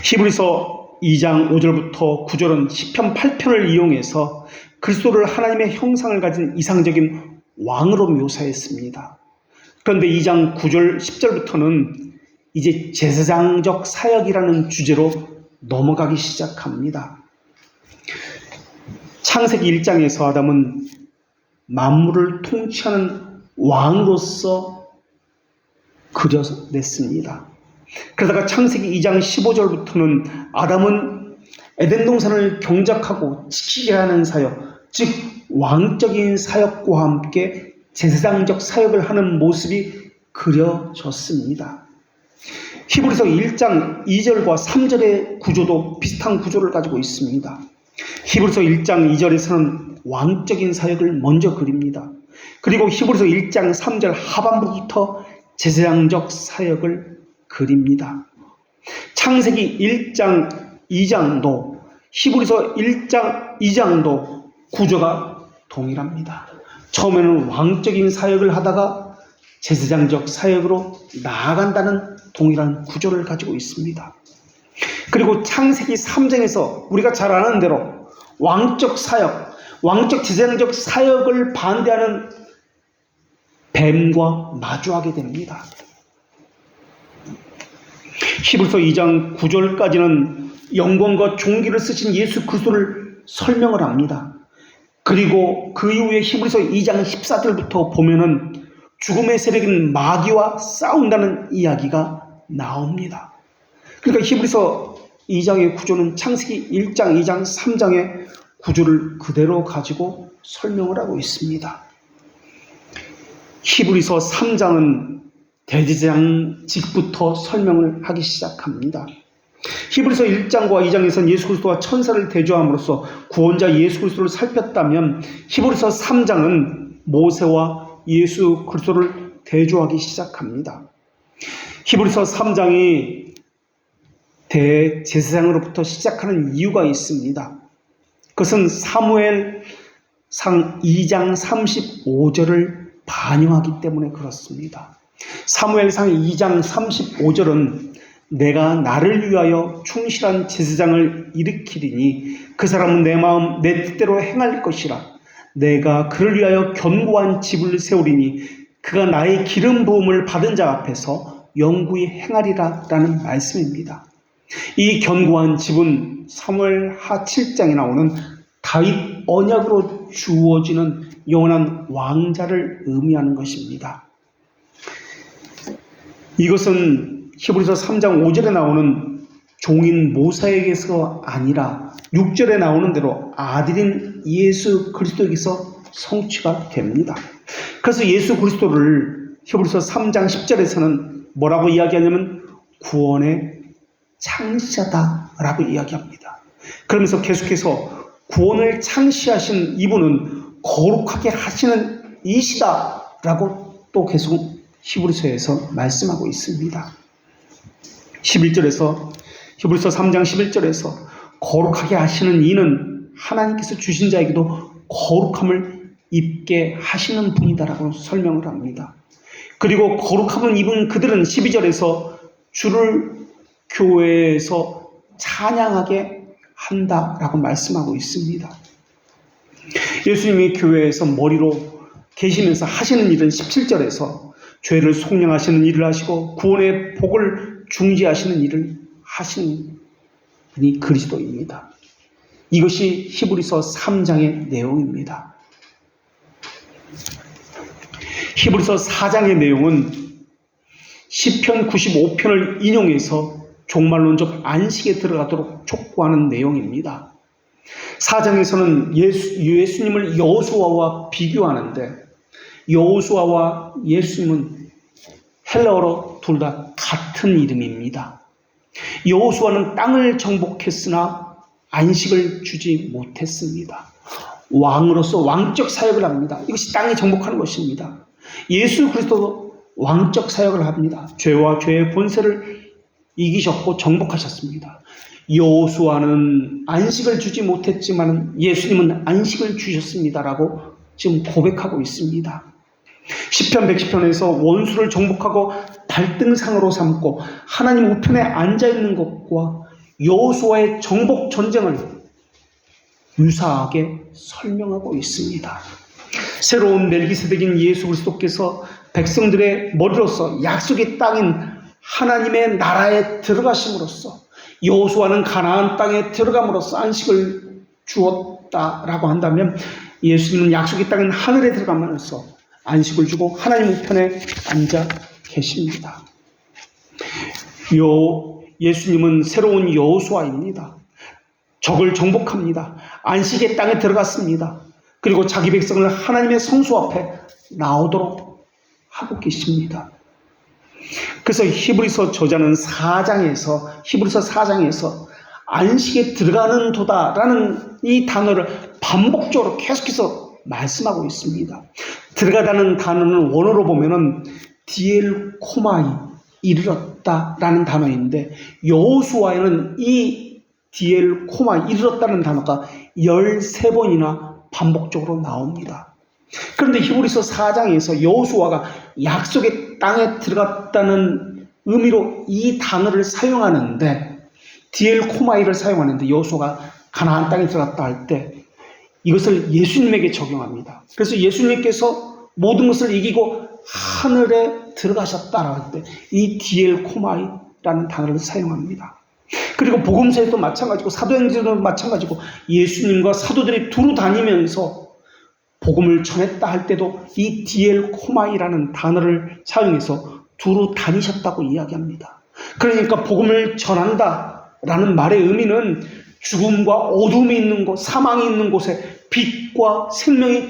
히브리서 2장 5절부터 9절은 시편 8편을 이용해서 그리스도를 하나님의 형상을 가진 이상적인 왕으로 묘사했습니다. 그런데 2장 9절 10절부터는 이제 제사장적 사역이라는 주제로 넘어가기 시작합니다. 창세기 1장에서 아담은 만물을 통치하는 왕으로서 그려냈습니다. 그러다가 창세기 2장 15절부터는 아담은 에덴 동산을 경작하고 지키게 하는 사역, 즉 왕적인 사역과 함께 제사장적 사역을 하는 모습이 그려졌습니다. 히브리서 1장 2절과 3절의 구조도 비슷한 구조를 가지고 있습니다. 히브리서 1장 2절에서는 왕적인 사역을 먼저 그립니다. 그리고 히브리서 1장 3절 하반부부터 제사장적 사역을 그립니다. 창세기 1장 2장도 히브리서 1장 2장도 구조가 동일합니다. 처음에는 왕적인 사역을 하다가 제사장적 사역으로 나아간다는 동일한 구조를 가지고 있습니다. 그리고 창세기 3장에서 우리가 잘 아는 대로 왕적 사역, 왕적 제사장적 사역을 반대하는 뱀과 마주하게 됩니다. 히브리서 2장 9절까지는 영광과 존귀를 쓰신 예수 그리스도를 설명을 합니다. 그리고 그 이후에 히브리서 2장 14절부터 보면은 죽음의 세력인 마귀와 싸운다는 이야기가 나옵니다. 그러니까 히브리서 2장의 구조는 창세기 1장, 2장, 3장의 구조를 그대로 가지고 설명을 하고 있습니다. 히브리서 3장은 대제사장직부터 설명을 하기 시작합니다. 히브리서 1장과 2장에서는 예수 그리스도와 천사를 대조함으로써 구원자 예수 그리스도를 살폈다면 히브리서 3장은 모세와 예수 그리스도를 대조하기 시작합니다. 히브리서 3장이 대제사장으로부터 시작하는 이유가 있습니다. 그것은 사무엘상 2장 35절을 반영하기 때문에 그렇습니다. 사무엘상 2장 35절은 내가 나를 위하여 충실한 제사장을 일으키리니 그 사람은 내 마음 내 뜻대로 행할 것이라. 내가 그를 위하여 견고한 집을 세우리니 그가 나의 기름 부음을 받은 자 앞에서 영구히 행하리라 라는 말씀입니다. 이 견고한 집은 사무엘하 7장에 나오는 다윗 언약으로 주어지는 영원한 왕자를 의미하는 것입니다. 이것은 히브리서 3장 5절에 나오는 종인 모세에게서 아니라 6절에 나오는 대로 아들인 예수 그리스도에게서 성취가 됩니다. 그래서 예수 그리스도를 히브리서 3장 10절에서는 뭐라고 이야기하냐면 구원의 창시자다라고 이야기합니다. 그러면서 계속해서 구원을 창시하신 이분은 거룩하게 하시는 이시다라고 또 계속 히브리서에서 말씀하고 있습니다. 11절에서 히브리서 3장 11절에서 거룩하게 하시는 이는 하나님께서 주신 자에게도 거룩함을 입게 하시는 분이다라고 설명을 합니다. 그리고 거룩함을 입은 그들은 12절에서 주를 교회에서 찬양하게 한다라고 말씀하고 있습니다. 예수님이 교회에서 머리로 계시면서 하시는 일은 17절에서 죄를 속량하시는 일을 하시고 구원의 복을 중지하시는 일을 하시는 분이 그리스도입니다. 이것이 히브리서 3장의 내용입니다. 히브리서 4장의 내용은 시편 95편을 인용해서 종말론적 안식에 들어가도록 촉구하는 내용입니다. 4장에서는 예수님을 여호수아와 비교하는데 여호수아와 예수님은 헬라어로 둘 다 같은 이름입니다. 여호수아는 땅을 정복했으나 안식을 주지 못했습니다. 왕으로서 왕적 사역을 합니다. 이것이 땅에 정복하는 것입니다. 예수 그리스도도 왕적 사역을 합니다. 죄와 죄의 본세를 이기셨고 정복하셨습니다. 여호수아는 안식을 주지 못했지만 예수님은 안식을 주셨습니다라고 지금 고백하고 있습니다. 시편 110편에서 원수를 정복하고 발등상으로 삼고 하나님 우편에 앉아있는 것과 여호수아의 정복 전쟁을 유사하게 설명하고 있습니다. 새로운 멜기세덱인 예수 그리스도께서 백성들의 머리로서 약속의 땅인 하나님의 나라에 들어가심으로써 여호수아는 가나안 땅에 들어감으로써 안식을 주었다라고 한다면 예수님은 약속의 땅인 하늘에 들어가면서 안식을 주고 하나님 우편에 앉아 계십니다. 예수님은 새로운 여호수아입니다. 적을 정복합니다. 안식의 땅에 들어갔습니다. 그리고 자기 백성을 하나님의 성소 앞에 나오도록 하고 계십니다. 그래서 히브리서 저자는 4장에서 안식에 들어가는 도다라는 이 단어를 반복적으로 계속해서 말씀하고 있습니다. 들어가다는 단어는 원어로 보면은 디엘코마이, 이르렀다라는 단어인데 여호수아에는 이 디엘코마이, 이르렀다는 단어가 13번이나 반복적으로 나옵니다. 그런데 히브리서 4장에서 여호수아가 약속의 땅에 들어갔다는 의미로 이 단어를 사용하는데 디엘코마이를 사용하는데 여호수아가 가나안 땅에 들어갔다 할 때 이것을 예수님에게 적용합니다. 그래서 예수님께서 모든 것을 이기고 하늘에 들어가셨다라고 할 때 이 디엘코마이라는 단어를 사용합니다. 그리고 복음서에도 마찬가지고 사도행전에도 마찬가지고 예수님과 사도들이 두루 다니면서 복음을 전했다 할 때도 이 디엘코마이라는 단어를 사용해서 두루 다니셨다고 이야기합니다. 그러니까 복음을 전한다라는 말의 의미는 죽음과 어둠이 있는 곳, 사망이 있는 곳에 빛과 생명이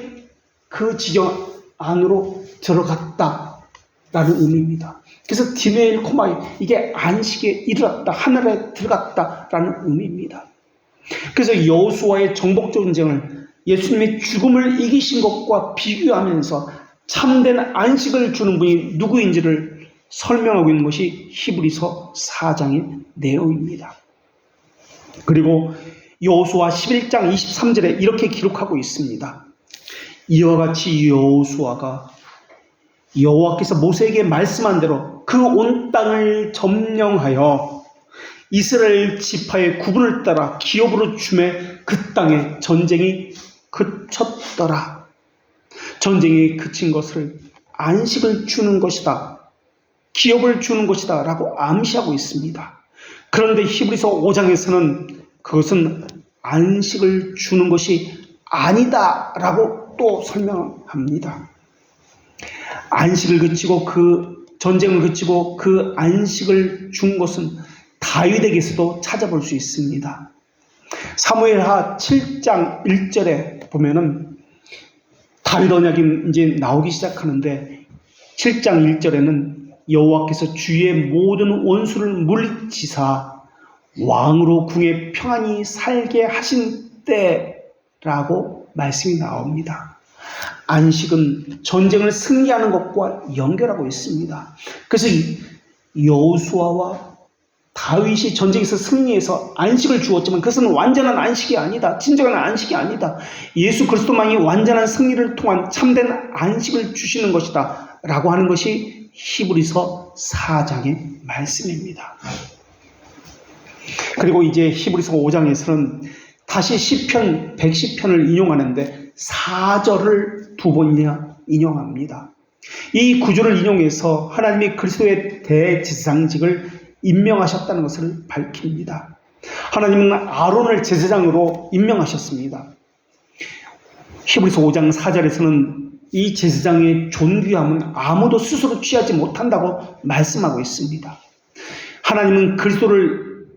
그 지경 안으로 들어갔다라는 의미입니다. 그래서 디엘코마이, 이게 안식에 이르렀다, 하늘에 들어갔다라는 의미입니다. 그래서 여호수아의 정복 전쟁을 예수님의 죽음을 이기신 것과 비교하면서 참된 안식을 주는 분이 누구인지를 설명하고 있는 것이 히브리서 4장의 내용입니다. 그리고 여호수아 11장 23절에 이렇게 기록하고 있습니다. 이와 같이 여호수아가 여호와께서 모세에게 말씀한 대로 그 온 땅을 점령하여 이스라엘 지파의 구분을 따라 기업으로 주매 그 땅에 전쟁이 그쳤더라. 전쟁이 그친 것을 안식을 주는 것이다, 기업을 주는 것이다 라고 암시하고 있습니다. 그런데 히브리서 5장에서는 그것은 안식을 주는 것이 아니다 라고 또 설명합니다. 안식을 그치고 그 전쟁을 그치고 그 안식을 준 것은 다윗에게서도 찾아볼 수 있습니다. 사무엘하 7장 1절에 보면은 다윗 언약이 이제 나오기 시작하는데 7장 1절에는 여호와께서 주의 모든 원수를 물리치사 왕으로 궁에 평안히 살게 하신 때라고 말씀이 나옵니다. 안식은 전쟁을 승리하는 것과 연결하고 있습니다. 그래서 여호수아와 다윗이 전쟁에서 승리해서 안식을 주었지만 그것은 완전한 안식이 아니다. 진정한 안식이 아니다. 예수 그리스도만이 완전한 승리를 통한 참된 안식을 주시는 것이다 라고 하는 것이 히브리서 4장의 말씀입니다. 그리고 이제 히브리서 5장에서는 다시 시편 110편을 인용하는데 4절을 두 번이나 인용합니다. 이 구절을 인용해서 하나님이 그리스도의 대제사장직을 임명하셨다는 것을 밝힙니다. 하나님은 아론을 제사장으로 임명하셨습니다. 히브리서 5장 4절에서는 이 제사장의 존귀함은 아무도 스스로 취하지 못한다고 말씀하고 있습니다. 하나님은 그리스도를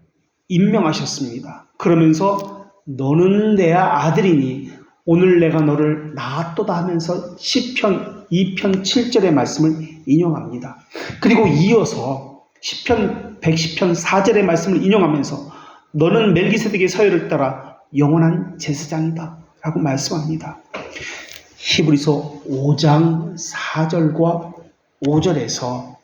임명하셨습니다. 그러면서 너는 내 아들이니 오늘 내가 너를 낳았도다 하면서 시편 2편 7절의 말씀을 인용합니다. 그리고 이어서 시편 110편 4절의 말씀을 인용하면서 너는 멜기세덱의 서열을 따라 영원한 제사장이다 라고 말씀합니다. 히브리서 5장 4절과 5절에서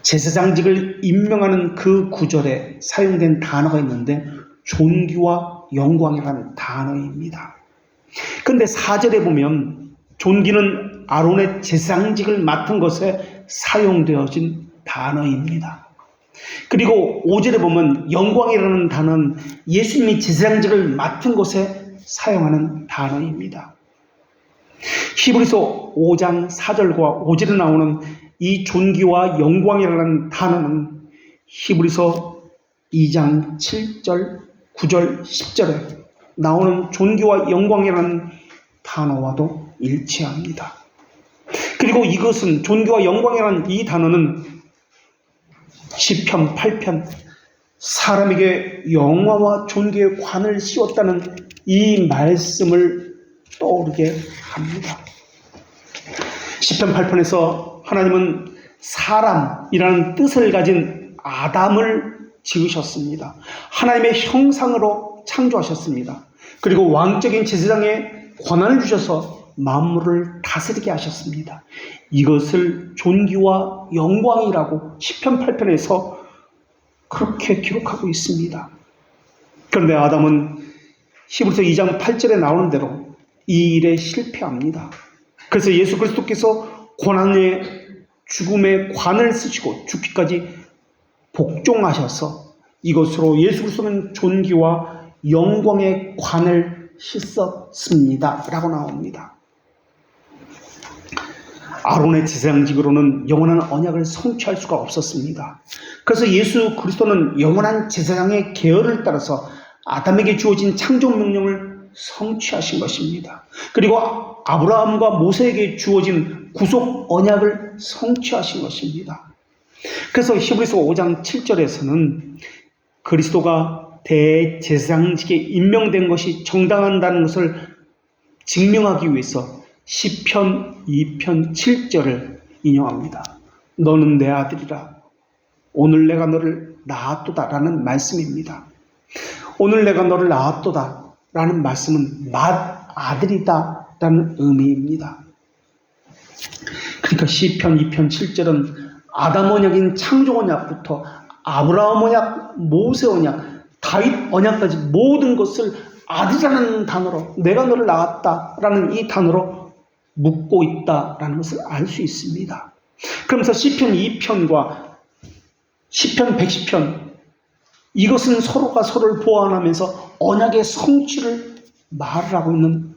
제사장직을 임명하는 그 구절에 사용된 단어가 있는데 존귀와 영광이라는 단어입니다. 그런데 4절에 보면 존귀는 아론의 제사장직을 맡은 것에 사용되어진 단어입니다. 그리고 5절에 보면 영광이라는 단어는 예수님이 제사장직을 맡은 것에 사용하는 단어입니다. 히브리서 5장 4절과 5절에 나오는 이 존귀와 영광이라는 단어는 히브리서 2장 7절, 9절, 10절에 나오는 존귀와 영광이라는 단어와도 일치합니다. 그리고 이것은 존귀와 영광이라는 이 단어는 시편 8편 사람에게 영화와 존귀의 관을 씌웠다는 이 말씀을 떠오르게 합니다. 시편 8편에서 하나님은 사람이라는 뜻을 가진 아담을 지으셨습니다. 하나님의 형상으로 창조하셨습니다. 그리고 왕적인 제사장의 권한을 주셔서 만물을 다스리게 하셨습니다. 이것을 존귀와 영광이라고 시편 8편에서 그렇게 기록하고 있습니다. 그런데 아담은 히브리서 2장 8절에 나오는 대로 이 일에 실패합니다. 그래서 예수 그리스도께서 고난의 죽음의 관을 쓰시고 죽기까지 복종하셔서 이것으로 예수 그리스도는 존귀와 영광의 관을 씻었습니다 라고 나옵니다. 아론의 제사장직으로는 영원한 언약을 성취할 수가 없었습니다. 그래서 예수 그리스도는 영원한 제사장의 계열을 따라서 아담에게 주어진 창조 명령을 성취하신 것입니다. 그리고 아브라함과 모세에게 주어진 구속 언약을 성취하신 것입니다. 그래서 히브리서 5장 7절에서는 그리스도가 대제사장직에 임명된 것이 정당하다는 것을 증명하기 위해서 시편 2편 7절을 인용합니다. 너는 내 아들이라 오늘 내가 너를 낳았도다 라는 말씀입니다. 오늘 내가 너를 낳았도다 라는 말씀은 맏아들이다 라는 의미입니다. 그러니까 시편 2편 7절은 아담 언약인 창조 언약부터 아브라함 언약, 모세 언약, 다윗 언약까지 모든 것을 아들이라는 단어로 내가 너를 낳았다라는 이 단어로 묻고 있다라는 것을 알 수 있습니다. 그러면서 시편 2편과 시편 110편 이것은 서로가 서로를 보완하면서 언약의 성취를 말을 하고 있는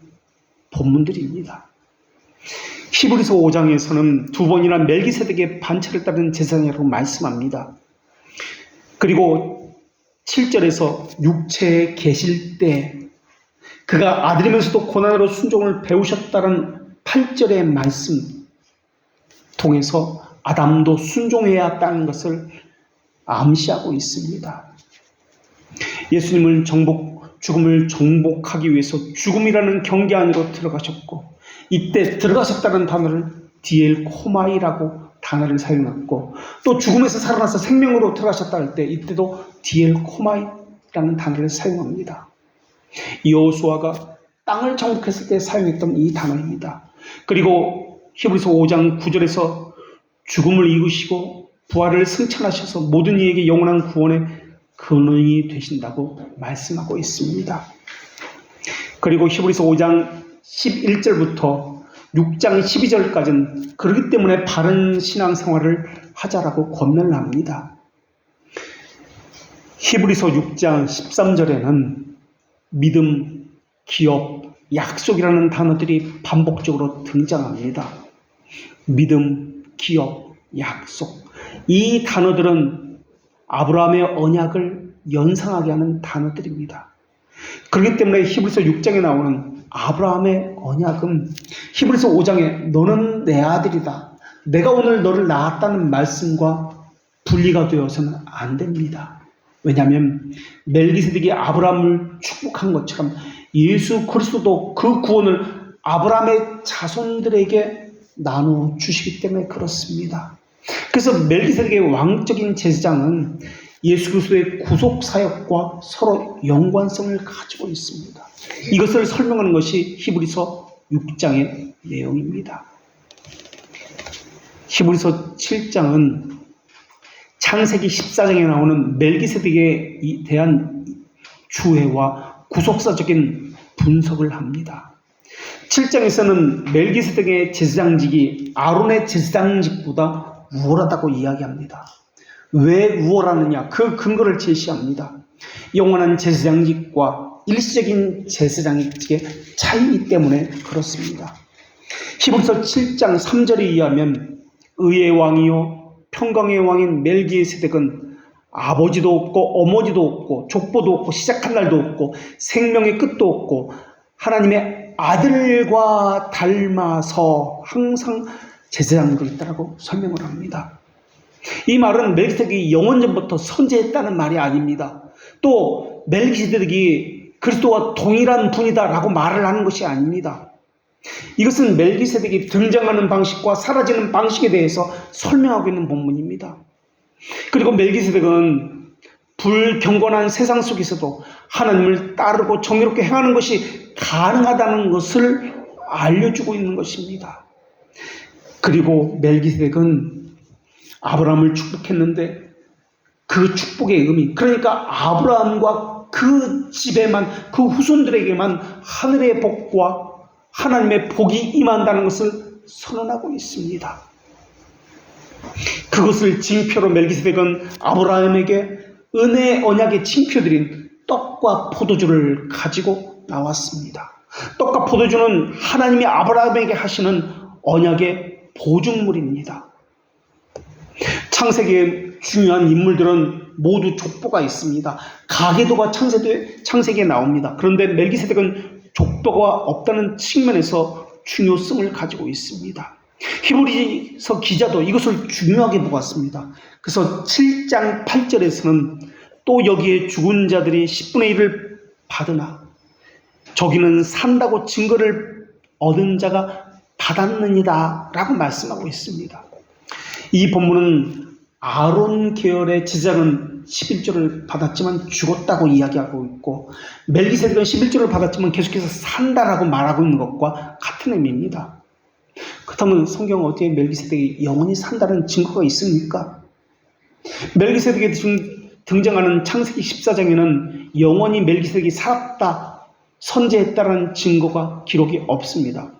본문들입니다. 히브리서 5장에서는 두 번이나 멜기세덱의 반차를 따른 제사장이라고 말씀합니다. 그리고 7절에서 육체에 계실 때 그가 아들이면서도 고난으로 순종을 배우셨다는 8절의 말씀 통해서 아담도 순종해야 한다는 것을 암시하고 있습니다. 예수님을 죽음을 정복하기 위해서 죽음이라는 경계 안으로 들어가셨고 이때 들어가셨다는 단어를 디엘코마이라고 단어를 사용했고 또 죽음에서 살아나서 생명으로 들어가셨다 할 때 이때도 디엘코마이라는 단어를 사용합니다. 여호수아가 땅을 정복했을 때 사용했던 이 단어입니다. 그리고 히브리서 5장 9절에서 죽음을 이기시고 부활을 승천하셔서 모든 이에게 영원한 구원의 근원이 되신다고 말씀하고 있습니다. 그리고 히브리서 5장 11절부터 6장 12절까지는 그렇기 때문에 바른 신앙생활을 하자라고 권면을 합니다. 히브리서 6장 13절에는 믿음, 기업, 약속이라는 단어들이 반복적으로 등장합니다. 믿음, 기업, 약속. 이 단어들은 아브라함의 언약을 연상하게 하는 단어들입니다. 그렇기 때문에 히브리서 6장에 나오는 아브라함의 언약은 히브리서 5장에 너는 내 아들이다. 내가 오늘 너를 낳았다는 말씀과 분리가 되어서는 안 됩니다. 왜냐하면 멜기세덱이 아브라함을 축복한 것처럼 예수 그리스도도 그 구원을 아브라함의 자손들에게 나누어 주시기 때문에 그렇습니다. 그래서 멜기세덱의 왕적인 제사장은 예수 그리스도의 구속 사역과 서로 연관성을 가지고 있습니다. 이것을 설명하는 것이 히브리서 6장의 내용입니다. 히브리서 7장은 창세기 14장에 나오는 멜기세덱에 대한 주해와 구속사적인 분석을 합니다. 7장에서는 멜기세덱의 제사장직이 아론의 제사장직보다 우월하다고 이야기합니다. 왜 우월하느냐? 그 근거를 제시합니다. 영원한 제사장직과 일시적인 제사장직의 차이이기 때문에 그렇습니다. 히브리서 7장 3절에 의하면 의의 왕이요 평강의 왕인 멜기세덱은 아버지도 없고 어머니도 없고 족보도 없고 시작한 날도 없고 생명의 끝도 없고 하나님의 아들과 닮아서 항상 제사장으로 있다라고 설명을 합니다. 이 말은 멜기세덱이 영원전부터 선제했다는 말이 아닙니다. 또 멜기세덱이 그리스도와 동일한 분이다라고 말을 하는 것이 아닙니다. 이것은 멜기세덱이 등장하는 방식과 사라지는 방식에 대해서 설명하고 있는 본문입니다. 그리고 멜기세덱은 불경건한 세상 속에서도 하나님을 따르고 정의롭게 행하는 것이 가능하다는 것을 알려주고 있는 것입니다. 그리고 멜기세덱은 아브라함을 축복했는데 그 축복의 의미, 그러니까 아브라함과 그 집에만, 그 후손들에게만 하늘의 복과 하나님의 복이 임한다는 것을 선언하고 있습니다. 그것을 징표로 멜기세덱은 아브라함에게 은혜 언약의 징표드린 떡과 포도주를 가지고 나왔습니다. 떡과 포도주는 하나님이 아브라함에게 하시는 언약의 보증물입니다. 창세기의 중요한 인물들은 모두 족보가 있습니다. 가계도가 창세기에 나옵니다. 그런데 멜기세덱은 족보가 없다는 측면에서 중요성을 가지고 있습니다. 히브리서 기자도 이것을 중요하게 보았습니다. 그래서 7장 8절에서는 또 여기에 죽은 자들이 10분의 1을 받으나 저기는 산다고 증거를 얻은 자가 받았느니라 라고 말씀하고 있습니다. 이 본문은 아론 계열의 제사장은 11조를 받았지만 죽었다고 이야기하고 있고 멜기세덱은 11조를 받았지만 계속해서 산다라고 말하고 있는 것과 같은 의미입니다. 그렇다면 성경 어디에 멜기세덱이 영원히 산다는 증거가 있습니까? 멜기세덱에 등장하는 창세기 14장에는 영원히 멜기세덱이 살았다, 선제했다라는 증거가 기록이 없습니다.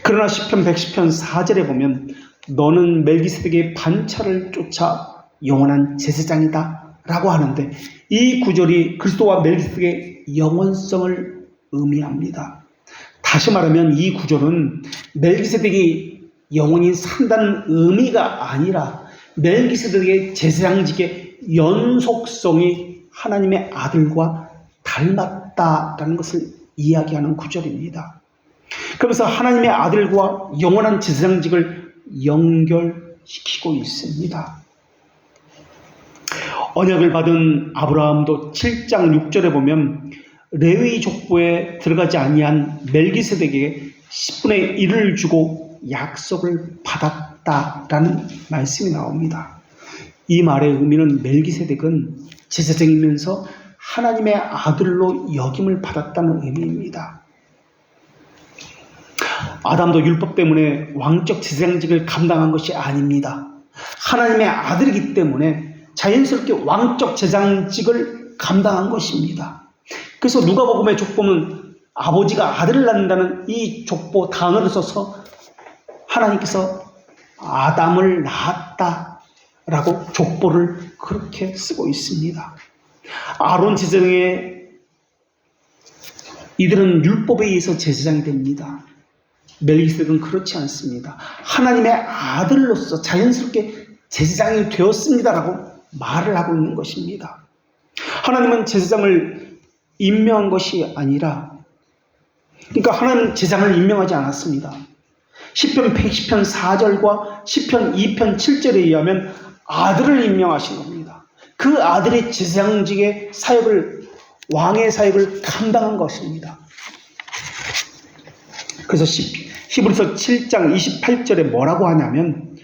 그러나 시편 110편 4절에 보면 너는 멜기세덱의 반차를 쫓아 영원한 제사장이다 라고 하는데 이 구절이 그리스도와 멜기세덱의 영원성을 의미합니다. 다시 말하면 이 구절은 멜기세덱이 영원히 산다는 의미가 아니라 멜기세덱의 제사장직의 연속성이 하나님의 아들과 닮았다라는 것을 이야기하는 구절입니다. 그러면서 하나님의 아들과 영원한 제사장직을 연결시키고 있습니다. 언약을 받은 아브라함도 7장 6절에 보면 레위 족보에 들어가지 아니한 멜기세덱에게 10분의 1을 주고 약속을 받았다라는 말씀이 나옵니다. 이 말의 의미는 멜기세덱은 제사장이면서 하나님의 아들로 역임을 받았다는 의미입니다. 아담도 율법 때문에 왕적 제사장직을 감당한 것이 아닙니다. 하나님의 아들이기 때문에 자연스럽게 왕적 제사장직을 감당한 것입니다. 그래서 누가복음의 족보는 아버지가 아들을 낳는다는 이 족보 단어를 써서 하나님께서 아담을 낳았다라고 족보를 그렇게 쓰고 있습니다. 아론 제사장의 이들은 율법에 의해서 제사장이 됩니다. 멜기세덱은 그렇지 않습니다. 하나님의 아들로서 자연스럽게 제사장이 되었습니다라고 말을 하고 있는 것입니다. 하나님은 제사장을 임명한 것이 아니라, 그러니까 하나님은 제사장을 임명하지 않았습니다. 시편 110편 4절과 시편 2편 7절에 의하면 아들을 임명하신 겁니다. 그 아들이 제사장직의 사역을, 왕의 사역을 감당한 것입니다. 그래서 히브리서 7장 28절에 뭐라고 하냐면,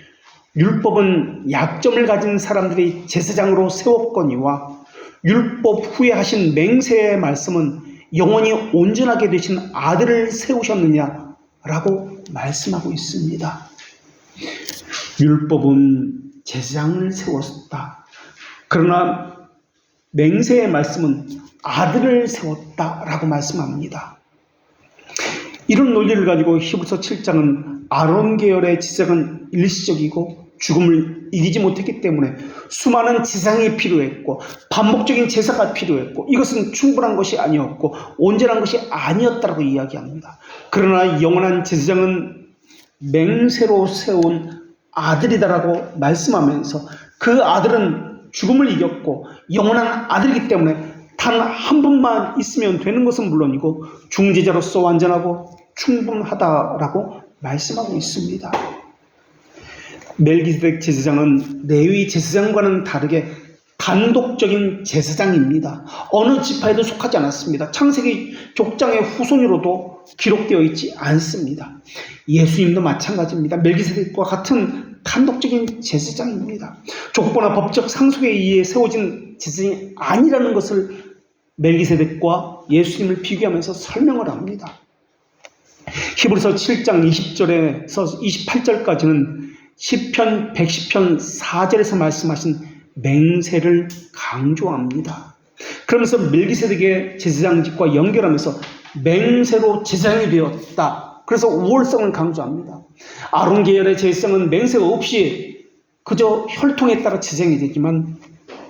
율법은 약점을 가진 사람들이 제사장으로 세웠거니와 율법 후에 하신 맹세의 말씀은 영원히 온전하게 되신 아들을 세우셨느냐라고 말씀하고 있습니다. 율법은 제사장을 세웠다. 그러나 맹세의 말씀은 아들을 세웠다라고 말씀합니다. 이런 논리를 가지고 히브리서 7장은 아론 계열의 제사장은 일시적이고 죽음을 이기지 못했기 때문에 수많은 제사장이 필요했고 반복적인 제사가 필요했고 이것은 충분한 것이 아니었고 온전한 것이 아니었다라고 이야기합니다. 그러나 영원한 제사장은 맹세로 세운 아들이다라고 말씀하면서 그 아들은 죽음을 이겼고 영원한 아들이기 때문에 단 한 번만 있으면 되는 것은 물론이고 중재자로서 완전하고 충분하다라고 말씀하고 있습니다. 멜기세덱 제사장은 레위 제사장과는 다르게 단독적인 제사장입니다. 어느 지파에도 속하지 않았습니다. 창세기 족장의 후손으로도 기록되어 있지 않습니다. 예수님도 마찬가지입니다. 멜기세덱과 같은 단독적인 제사장입니다. 족보나 법적 상속에 의해 세워진 제사장이 아니라는 것을 멜기세덱과 예수님을 비교하면서 설명을 합니다. 히브리서 7장 20절에서 28절까지는 시편 110편 4절에서 말씀하신 맹세를 강조합니다. 그러면서 멜기세덱의 제사장직과 연결하면서 맹세로 제사장이 되었다. 그래서 우월성을 강조합니다. 아론 계열의 제사장은 맹세가 없이 그저 혈통에 따라 제사장이 되지만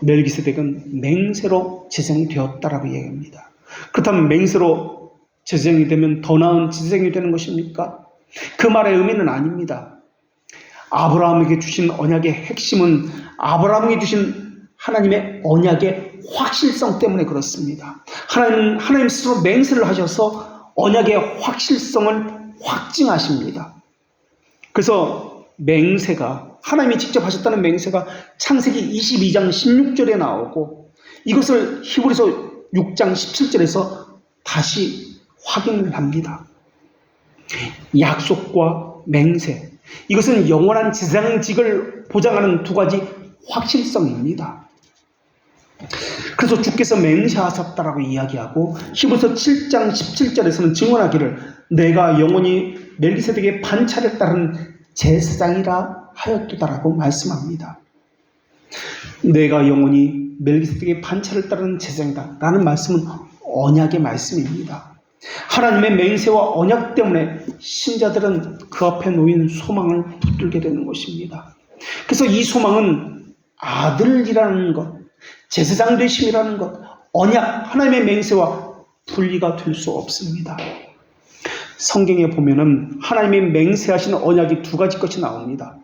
멜기세덱은 맹세로 제사장이 되었다라고 얘기합니다. 그렇다면 맹세로 제사장이 되면 더 나은 제사장이 되는 것입니까? 그 말의 의미는 아닙니다. 아브라함에게 주신 언약의 핵심은 아브라함에게 주신 하나님의 언약의 확실성 때문에 그렇습니다. 하나님 스스로 맹세를 하셔서 언약의 확실성을 확증하십니다. 그래서 맹세가 하나님이 직접 하셨다는 맹세가 창세기 22장 16절에 나오고 이것을 히브리서 6장 17절에서 다시 확인을 합니다. 약속과 맹세, 이것은 영원한 제사장직을 보장하는 두 가지 확실성입니다. 그래서 주께서 맹세하셨다라고 이야기하고 히브리서 7장 17절에서는 증언하기를 내가 영원히 멜기세덱의 반차를 따른 제사장이라 하였도다라고 말씀합니다. 내가 영원히 멜기세덱의 반차를 따르는 제사장이다 라는 말씀은 언약의 말씀입니다. 하나님의 맹세와 언약 때문에 신자들은 그 앞에 놓인 소망을 붙들게 되는 것입니다. 그래서 이 소망은 아들이라는 것, 제사장 되심이라는 것, 언약, 하나님의 맹세와 분리가 될 수 없습니다. 성경에 보면은 하나님이 맹세하신 언약이 두 가지 것이 나옵니다.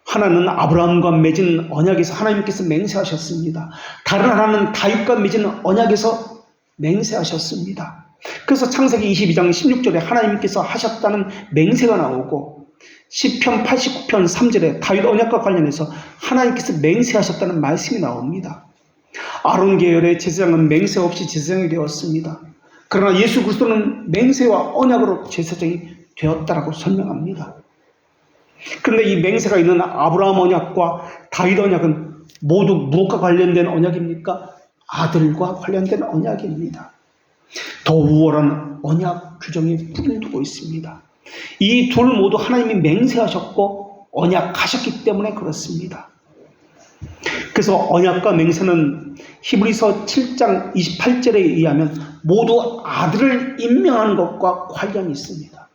하나는 아브라함과 맺은 언약에서 하나님께서 맹세하셨습니다. 다른 하나는 다윗과 맺은 언약에서 맹세하셨습니다. 그래서 창세기 22장 16절에 하나님께서 하셨다는 맹세가 나오고 시편 89편 3절에 다윗 언약과 관련해서 하나님께서 맹세하셨다는 말씀이 나옵니다. 아론 계열의 제사장은 맹세 없이 제사장이 되었습니다. 그러나 예수 그리스도는 맹세와 언약으로 제사장이 되었다라고 설명합니다. 그런데 이 맹세가 있는 아브라함 언약과 다윗 언약은 모두 무엇과 관련된 언약입니까? 아들과 관련된 언약입니다. 더 우월한 언약 규정이 뿌리를 두고 있습니다. 이 둘 모두 하나님이 맹세하셨고 언약하셨기 때문에 그렇습니다. 그래서 언약과 맹세는 히브리서 7장 28절에 의하면 모두 아들을 임명하는 것과 관련이 있습니다.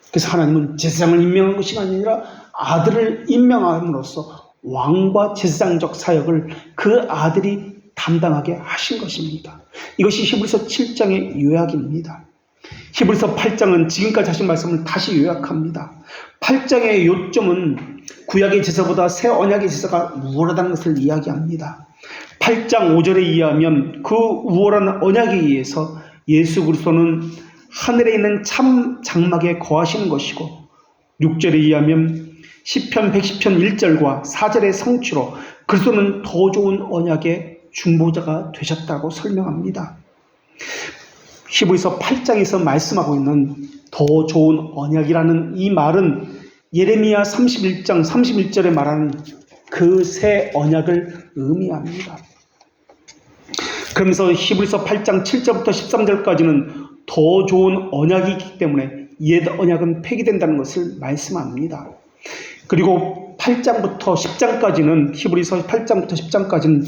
그래서 하나님은 제사장을 임명한 것이 아니라 아들을 임명함으로써 왕과 제사장적 사역을 그 아들이 담당하게 하신 것입니다. 이것이 히브리서 7장의 요약입니다. 히브리서 8장은 지금까지 하신 말씀을 다시 요약합니다. 8장의 요점은 구약의 제사보다 새 언약의 제사가 우월하다는 것을 이야기합니다. 8장 5절에 의하면 그 우월한 언약에 의해서 예수 그리스도는 하늘에 있는 참 장막에 거하시는 것이고 6절에 의하면 시편 110편 1절과 4절의 성취로 그리스도는 더 좋은 언약의 중보자가 되셨다고 설명합니다. 히브리서 8장에서 말씀하고 있는 더 좋은 언약이라는 이 말은 예레미야 31장 31절에 말하는 그 새 언약을 의미합니다. 그러면서 히브리서 8장 7절부터 13절까지는 더 좋은 언약이기 때문에 옛 언약은 폐기된다는 것을 말씀합니다. 그리고 8장부터 10장까지는 히브리서 8장부터 10장까지는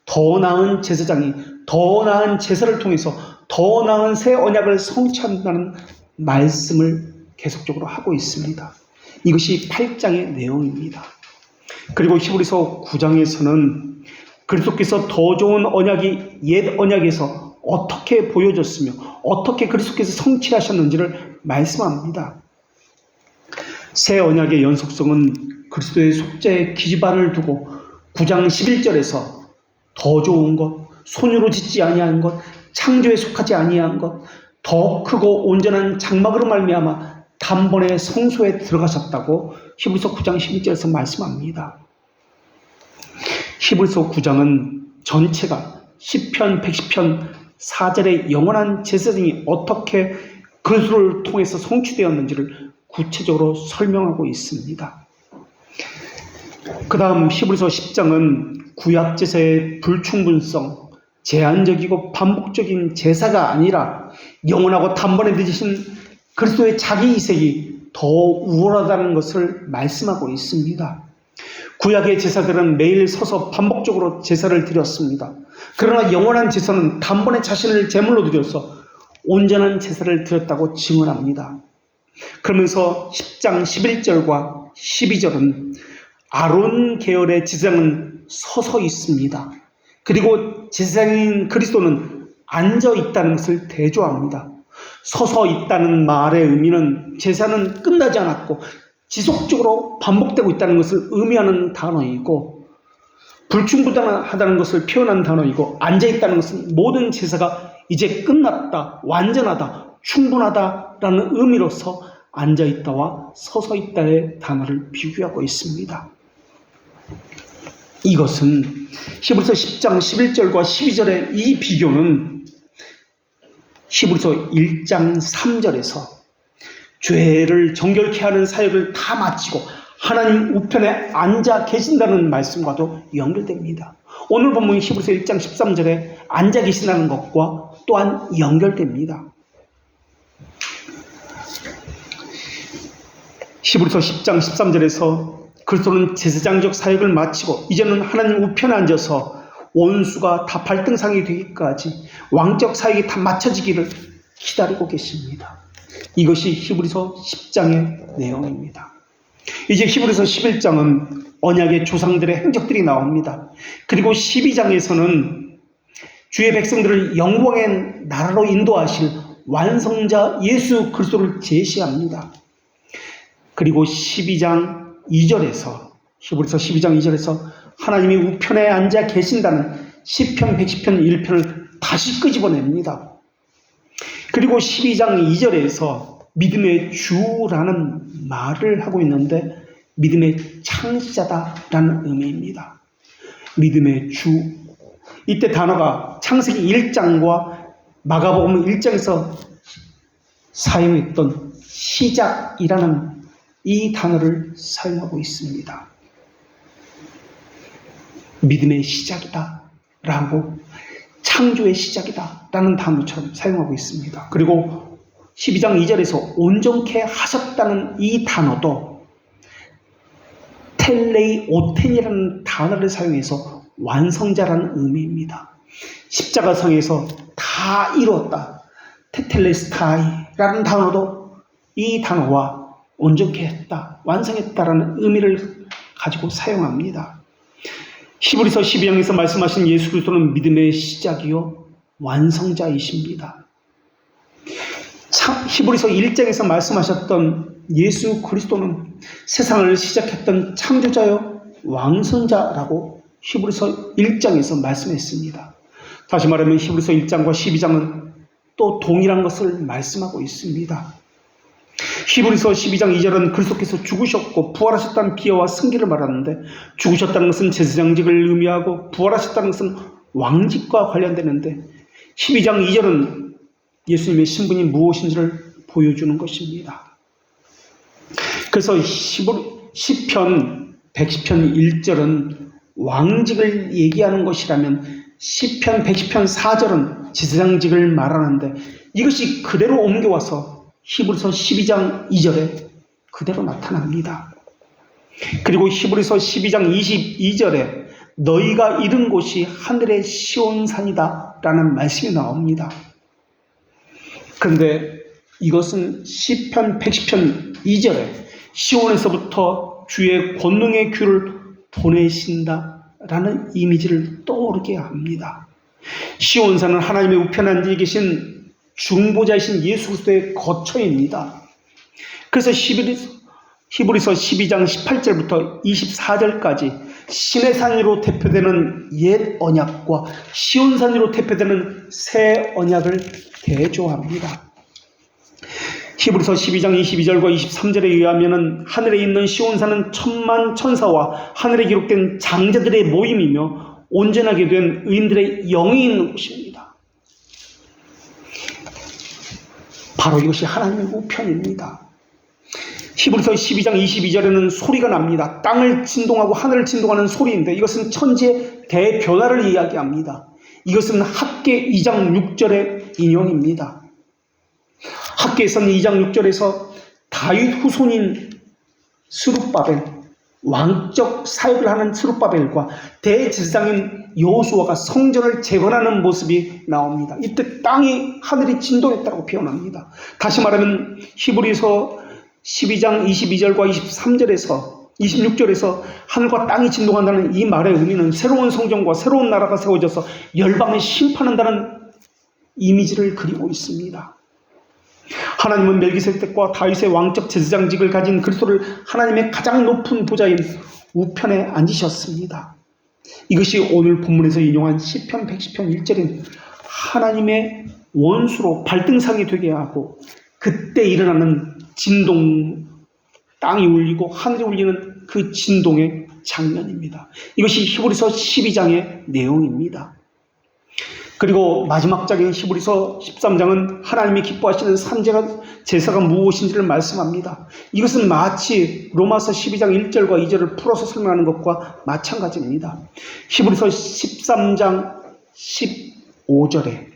더 나은 제사장이 더 나은 제사를 통해서 더 나은 새 언약을 성취한다는 말씀을 계속적으로 하고 있습니다. 이것이 8장의 내용입니다. 그리고 히브리서 9장에서는 그리스도께서 더 좋은 언약이 옛 언약에서 어떻게 보여졌으며 어떻게 그리스도께서 성취하셨는지를 말씀합니다. 새 언약의 연속성은 그리스도의 속죄의 기반을 두고 9장 11절에서 더 좋은 것, 손으로 짓지 아니한 것, 창조에 속하지 아니한 것, 더 크고 온전한 장막으로 말미암아 단번에 성소에 들어가셨다고 히브리서 9장 11절에서 말씀합니다. 히브리서 9장은 전체가 시편 110편 4절의 영원한 제사장이 어떻게 그리스도를 통해서 성취되었는지를 구체적으로 설명하고 있습니다. 그 다음 히브리서 10장은 구약 제사의 불충분성, 제한적이고 반복적인 제사가 아니라 영원하고 단번에 늦으신 그리스도의 자기 이색이 더 우월하다는 것을 말씀하고 있습니다. 구약의 제사들은 매일 서서 반복적으로 제사를 드렸습니다. 그러나 영원한 제사는 단번에 자신을 제물로 드려서 온전한 제사를 드렸다고 증언합니다. 그러면서 10장 11절과 12절은 아론 계열의 제사장은 서서 있습니다. 그리고 제사장인 그리스도는 앉아 있다는 것을 대조합니다. 서서 있다는 말의 의미는 제사는 끝나지 않았고 지속적으로 반복되고 있다는 것을 의미하는 단어이고, 불충분하다는 것을 표현하는 단어이고, 앉아있다는 것은 모든 제사가 이제 끝났다, 완전하다, 충분하다라는 의미로서 앉아있다와 서서 있다의 단어를 비교하고 있습니다. 이것은 히브리서 10장 11절과 12절의 이 비교는 히브리서 1장 3절에서 죄를 정결케 하는 사역을 다 마치고 하나님 우편에 앉아 계신다는 말씀과도 연결됩니다. 오늘 본문 히브리서 1장 13절에 앉아 계신다는 것과 또한 연결됩니다. 히브리서 10장 13절에서 그리스도는 제사장적 사역을 마치고 이제는 하나님 우편에 앉아서 원수가 다 발등상이 되기까지 왕적 사역이 다 마쳐지기를 기다리고 계십니다. 이것이 히브리서 10장의 내용입니다. 이제 히브리서 11장은 언약의 조상들의 행적들이 나옵니다. 그리고 12장에서는 주의 백성들을 영광의 나라로 인도하실 완성자 예수 그리스도를 제시합니다. 그리고 12장 2절에서 히브리서 12장 2절에서 하나님이 우편에 앉아 계신다는 시편 110편 1편을 다시 끄집어냅니다. 그리고 12장 2절에서 믿음의 주라는 말을 하고 있는데 믿음의 창시자다라는 의미입니다. 믿음의 주. 이때 단어가 창세기 1장과 마가복음 1장에서 사용했던 시작이라는 이 단어를 사용하고 있습니다. 믿음의 시작이다 라고, 창조의 시작이다 라는 단어처럼 사용하고 있습니다. 그리고 12장 2절에서 온전케 하셨다는 이 단어도 텔레이 오텐이라는 단어를 사용해서 완성자라는 의미입니다. 십자가상에서 다 이루었다, 테텔레스타이라는 단어도 이 단어와 온전케 했다, 완성했다라는 의미를 가지고 사용합니다. 히브리서 12장에서 말씀하신 예수 그리스도는 믿음의 시작이요 완성자이십니다. 히브리서 1장에서 말씀하셨던 예수 그리스도는 세상을 시작했던 창조자요 왕선자라고 히브리서 1장에서 말씀했습니다. 다시 말하면 히브리서 1장과 12장은 또 동일한 것을 말씀하고 있습니다. 히브리서 12장 2절은 그리스도께서 죽으셨고 부활하셨다는 비유와 승기를 말하는데, 죽으셨다는 것은 제사장직을 의미하고 부활하셨다는 것은 왕직과 관련되는데, 12장 2절은 예수님의 신분이 무엇인지를 보여주는 것입니다. 그래서 시편 110편 1절은 왕직을 얘기하는 것이라면 시편 110편 4절은 제사장직을 말하는데, 이것이 그대로 옮겨와서 히브리서 12장 2절에 그대로 나타납니다. 그리고 히브리서 12장 22절에 너희가 이른 곳이 하늘의 시온산이다 라는 말씀이 나옵니다. 그런데 이것은 시편 110편 2절에 시온에서부터 주의 권능의 귀를 보내신다 라는 이미지를 떠오르게 합니다. 시온산은 하나님의 우편한 데에 계신 중보자이신 예수 그리스도의 거처입니다. 그래서 히브리서 12장 18절부터 24절까지 시내산으로 대표되는 옛 언약과 시온산으로 대표되는 새 언약을 대조합니다. 히브리서 12장 22절과 23절에 의하면 하늘에 있는 시온산은 천만 천사와 하늘에 기록된 장자들의 모임이며 온전하게 된 의인들의 영이 있는 곳입니다. 바로 이것이 하나님의 우편입니다. 히브리서 12장 22절에는 소리가 납니다. 땅을 진동하고 하늘을 진동하는 소리인데, 이것은 천지의 대변화를 이야기합니다. 이것은 학개 2장 6절의 인용입니다. 학개에서는 2장 6절에서 다윗 후손인 스룹바벨, 왕적 사역을 하는 스룹바벨과 대제사장인 여호수아가 성전을 재건하는 모습이 나옵니다. 이때 땅이 하늘이 진동했다고 표현합니다. 다시 말하면 히브리서 12장 22절과 23절에서 26절에서 하늘과 땅이 진동한다는 이 말의 의미는 새로운 성전과 새로운 나라가 세워져서 열방을 심판한다는 이미지를 그리고 있습니다. 하나님은 멜기세덱과 다윗의 왕적 제사장직을 가진 그리스도를 하나님의 가장 높은 보좌인 우편에 앉으셨습니다. 이것이 오늘 본문에서 인용한 시편 110편 1절인 하나님의 원수로 발등상이 되게 하고, 그때 일어나는 진동, 땅이 울리고 하늘이 울리는 그 진동의 장면입니다. 이것이 히브리서 12장의 내용입니다. 그리고 마지막 장인 히브리서 13장은 하나님이 기뻐하시는 제사가 무엇인지를 말씀합니다. 이것은 마치 로마서 12장 1절과 2절을 풀어서 설명하는 것과 마찬가지입니다. 히브리서 13장 15절에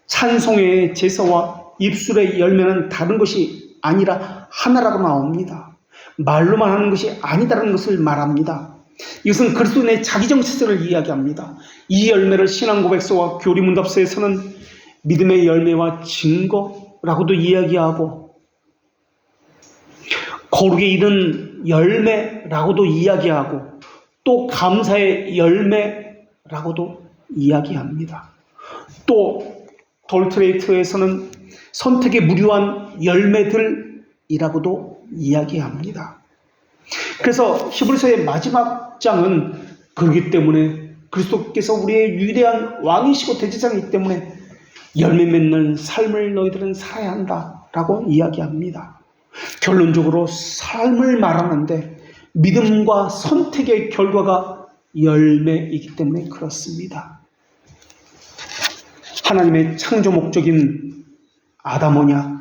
찬송의 제사와 입술의 열매는 다른 것이 아니라 하나라고 나옵니다. 말로만 하는 것이 아니다라는 것을 말합니다. 이것은 그리스도인의 자기정체성을 이야기합니다. 이 열매를 신앙고백서와 교리문답서에서는 믿음의 열매와 증거라고도 이야기하고, 거룩에 이른 열매라고도 이야기하고, 또 감사의 열매라고도 이야기합니다. 또 돌트레이트에서는 선택의 무료한 열매들이라고도 이야기합니다. 그래서 히브리서의 마지막 장은 그렇기 때문에 그리스도께서 우리의 위대한 왕이시고 대제사장이기 때문에 열매 맺는 삶을 너희들은 살아야 한다라고 이야기합니다. 결론적으로 삶을 말하는데 믿음과 선택의 결과가 열매이기 때문에 그렇습니다. 하나님의 창조 목적인 아담 언약,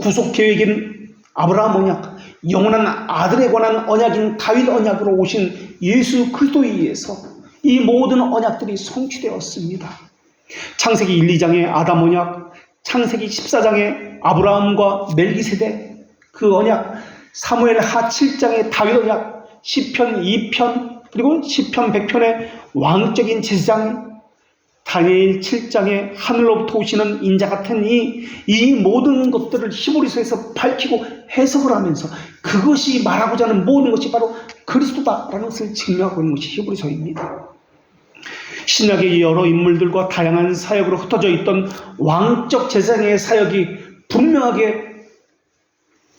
구속 계획인 아브라함 언약, 영원한 아들에 관한 언약인 다윗 언약으로 오신 예수 그리스도에 의해서 이 모든 언약들이 성취되었습니다. 창세기 1, 2장의 아담 언약, 창세기 14장의 아브라함과 멜기세덱 그 언약, 사무엘 하 7장의 다윗 언약, 시편 2편 그리고 시편 100편의 왕적인 제사장, 다니엘 7장의 하늘로부터 오시는 인자 같은 이 모든 것들을 히브리서에서 밝히고 해석을 하면서 그것이 말하고자 하는 모든 것이 바로 그리스도다라는 것을 증명하고 있는 것이 히브리서입니다. 신약의 여러 인물들과 다양한 사역으로 흩어져 있던 왕적 제사장의 사역이 분명하게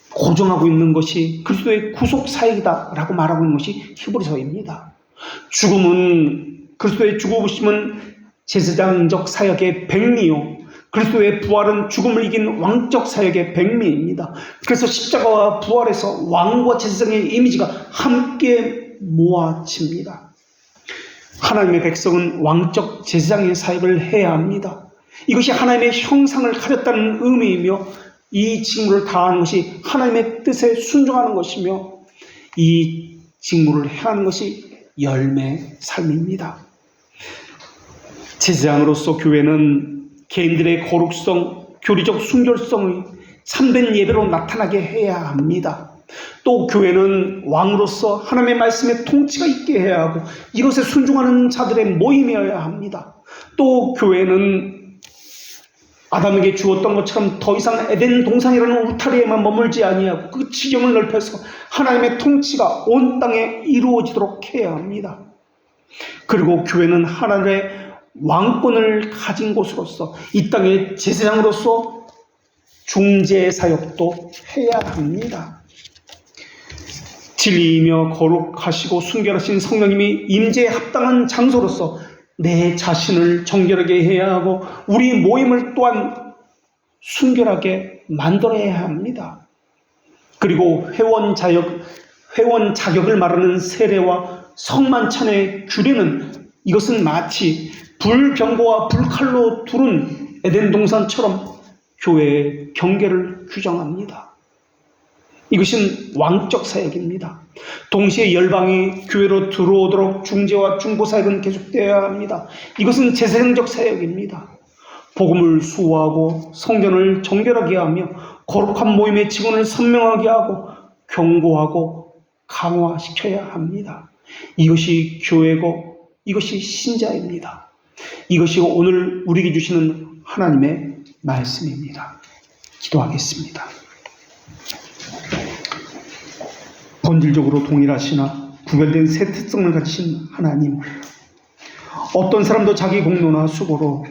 고정하고 있는 것이 그리스도의 구속 사역이다라고 말하고 있는 것이 히브리서입니다. 그리스도의 죽으심은 제사장적 사역의 백미요, 그리스도의 부활은 죽음을 이긴 왕적 사역의 백미입니다. 그래서 십자가와 부활에서 왕과 제사장의 이미지가 함께 모아집니다. 하나님의 백성은 왕적 제사장의 사역을 해야 합니다. 이것이 하나님의 형상을 가졌다는 의미이며 이 직무를 다하는 것이 하나님의 뜻에 순종하는 것이며 이 직무를 해하는 것이 열매의 삶입니다. 제사장으로서 교회는 개인들의 거룩성, 교리적 순결성의 참된 예배로 나타나게 해야 합니다. 또 교회는 왕으로서 하나님의 말씀에 통치가 있게 해야 하고 이것에 순종하는 자들의 모임이어야 합니다. 또 교회는 아담에게 주었던 것처럼 더 이상 에덴 동산이라는 울타리에만 머물지 아니하고 그 지경을 넓혀서 하나님의 통치가 온 땅에 이루어지도록 해야 합니다. 그리고 교회는 하나님의 왕권을 가진 곳으로서 이 땅의 제사장으로서 중재 사역도 해야 합니다. 진리이며 거룩하시고 순결하신 성령님이 임재에 합당한 장소로서 내 자신을 정결하게 해야 하고 우리 모임을 또한 순결하게 만들어야 합니다. 그리고 회원 자격을 말하는 세례와 성만찬의 규례는 이것은 마치 불병거와 불칼로 두른 에덴 동산처럼 교회의 경계를 규정합니다. 이것은 왕적 사역입니다. 동시에 열방이 교회로 들어오도록 중재와 중보 사역은 계속되어야 합니다. 이것은 제사장적 사역입니다. 복음을 수호하고 성전을 정결하게 하며 거룩한 모임의 직원을 선명하게 하고 경고하고 강화시켜야 합니다. 이것이 교회고 이것이 신자입니다. 이것이 오늘 우리에게 주시는 하나님의 말씀입니다. 기도하겠습니다. 본질적으로 동일하시나 구별된 새 특성을 가지신 하나님, 어떤 사람도 자기 공로나 수고로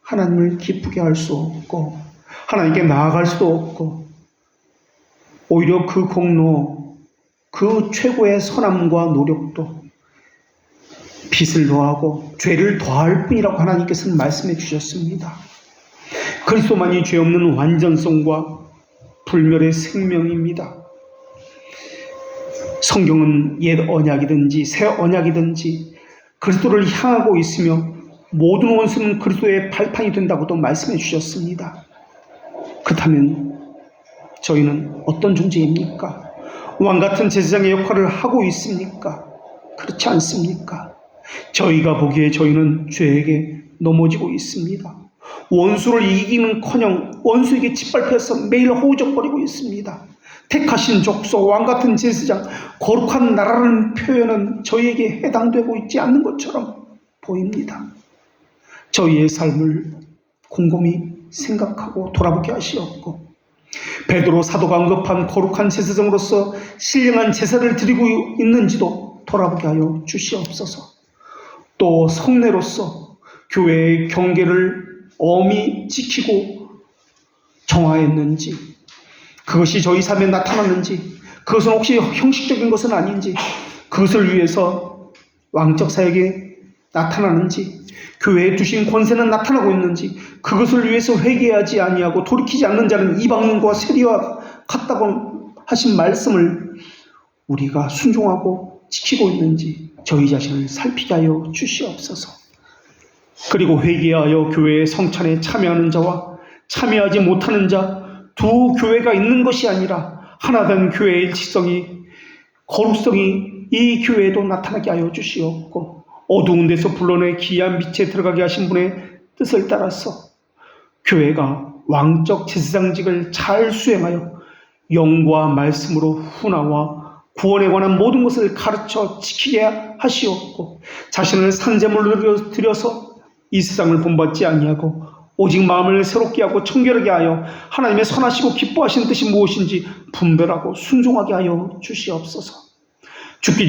하나님을 기쁘게 할 수 없고 하나님께 나아갈 수도 없고 오히려 그 공로, 그 최고의 선함과 노력도 빚을 더하고 죄를 더할 뿐이라고 하나님께서는 말씀해 주셨습니다. 그리스도만이 죄 없는 완전성과 불멸의 생명입니다. 성경은 옛 언약이든지 새 언약이든지 그리스도를 향하고 있으며 모든 원수는 그리스도의 발판이 된다고도 말씀해 주셨습니다. 그렇다면 저희는 어떤 존재입니까? 왕같은 제사장의 역할을 하고 있습니까? 그렇지 않습니까? 저희가 보기에 저희는 죄에게 넘어지고 있습니다. 원수를 이기는커녕 원수에게 짓밟혀서 매일 허우적거리고 있습니다. 택하신 족속, 왕같은 제사장, 거룩한 나라라는 표현은 저희에게 해당되고 있지 않는 것처럼 보입니다. 저희의 삶을 곰곰이 생각하고 돌아보게 하시옵고 베드로 사도가 언급한 거룩한 제사장으로서 신령한 제사를 드리고 있는지도 돌아보게 하여 주시옵소서. 또 성례로서 교회의 경계를 엄히 지키고 정화했는지, 그것이 저희 삶에 나타났는지, 그것은 혹시 형식적인 것은 아닌지, 그것을 위해서 왕적 사역이 나타나는지, 교회에 두신 권세는 나타나고 있는지, 그것을 위해서 회개하지 아니하고 돌이키지 않는 자는 이방인과 세리와 같다고 하신 말씀을 우리가 순종하고 지키고 있는지 저희 자신을 살피게 하여 주시옵소서. 그리고 회개하여 교회의 성찬에 참여하는 자와 참여하지 못하는 자 두 교회가 있는 것이 아니라 하나된 교회의 일치성이, 거룩성이 이 교회에도 나타나게 하여 주시옵고 어두운 데서 불러내 기이한 빛에 들어가게 하신 분의 뜻을 따라서 교회가 왕적 제사장직을 잘 수행하여 영과 말씀으로 훈화와 구원에 관한 모든 것을 가르쳐 지키게 하시옵고 자신을 산제물로 드려서 이 세상을 본받지 아니하고 오직 마음을 새롭게 하고 청결하게 하여 하나님의 선하시고 기뻐하시는 뜻이 무엇인지 분별하고 순종하게 하여 주시옵소서. 주께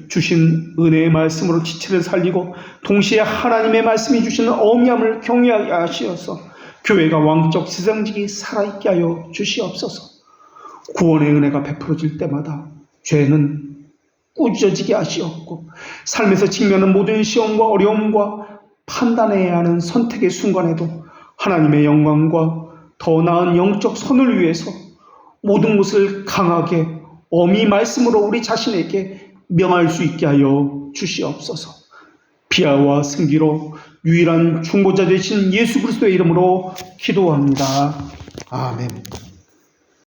주신 은혜의 말씀으로 지체를 살리고 동시에 하나님의 말씀이 주시는 어미함을 경외하게 하시어서 교회가 왕적 제사장직이 살아있게 하여 주시옵소서. 구원의 은혜가 베풀어질 때마다 죄는 꾸짖어지게 하시옵고 삶에서 직면하는 모든 시험과 어려움과 판단해야 하는 선택의 순간에도 하나님의 영광과 더 나은 영적 선을 위해서 모든 것을 강하게 엄히 말씀으로 우리 자신에게 명할 수 있게 하여 주시옵소서. 비아와 승기로 유일한 중보자 되신 예수 그리스도의 이름으로 기도합니다. 아멘.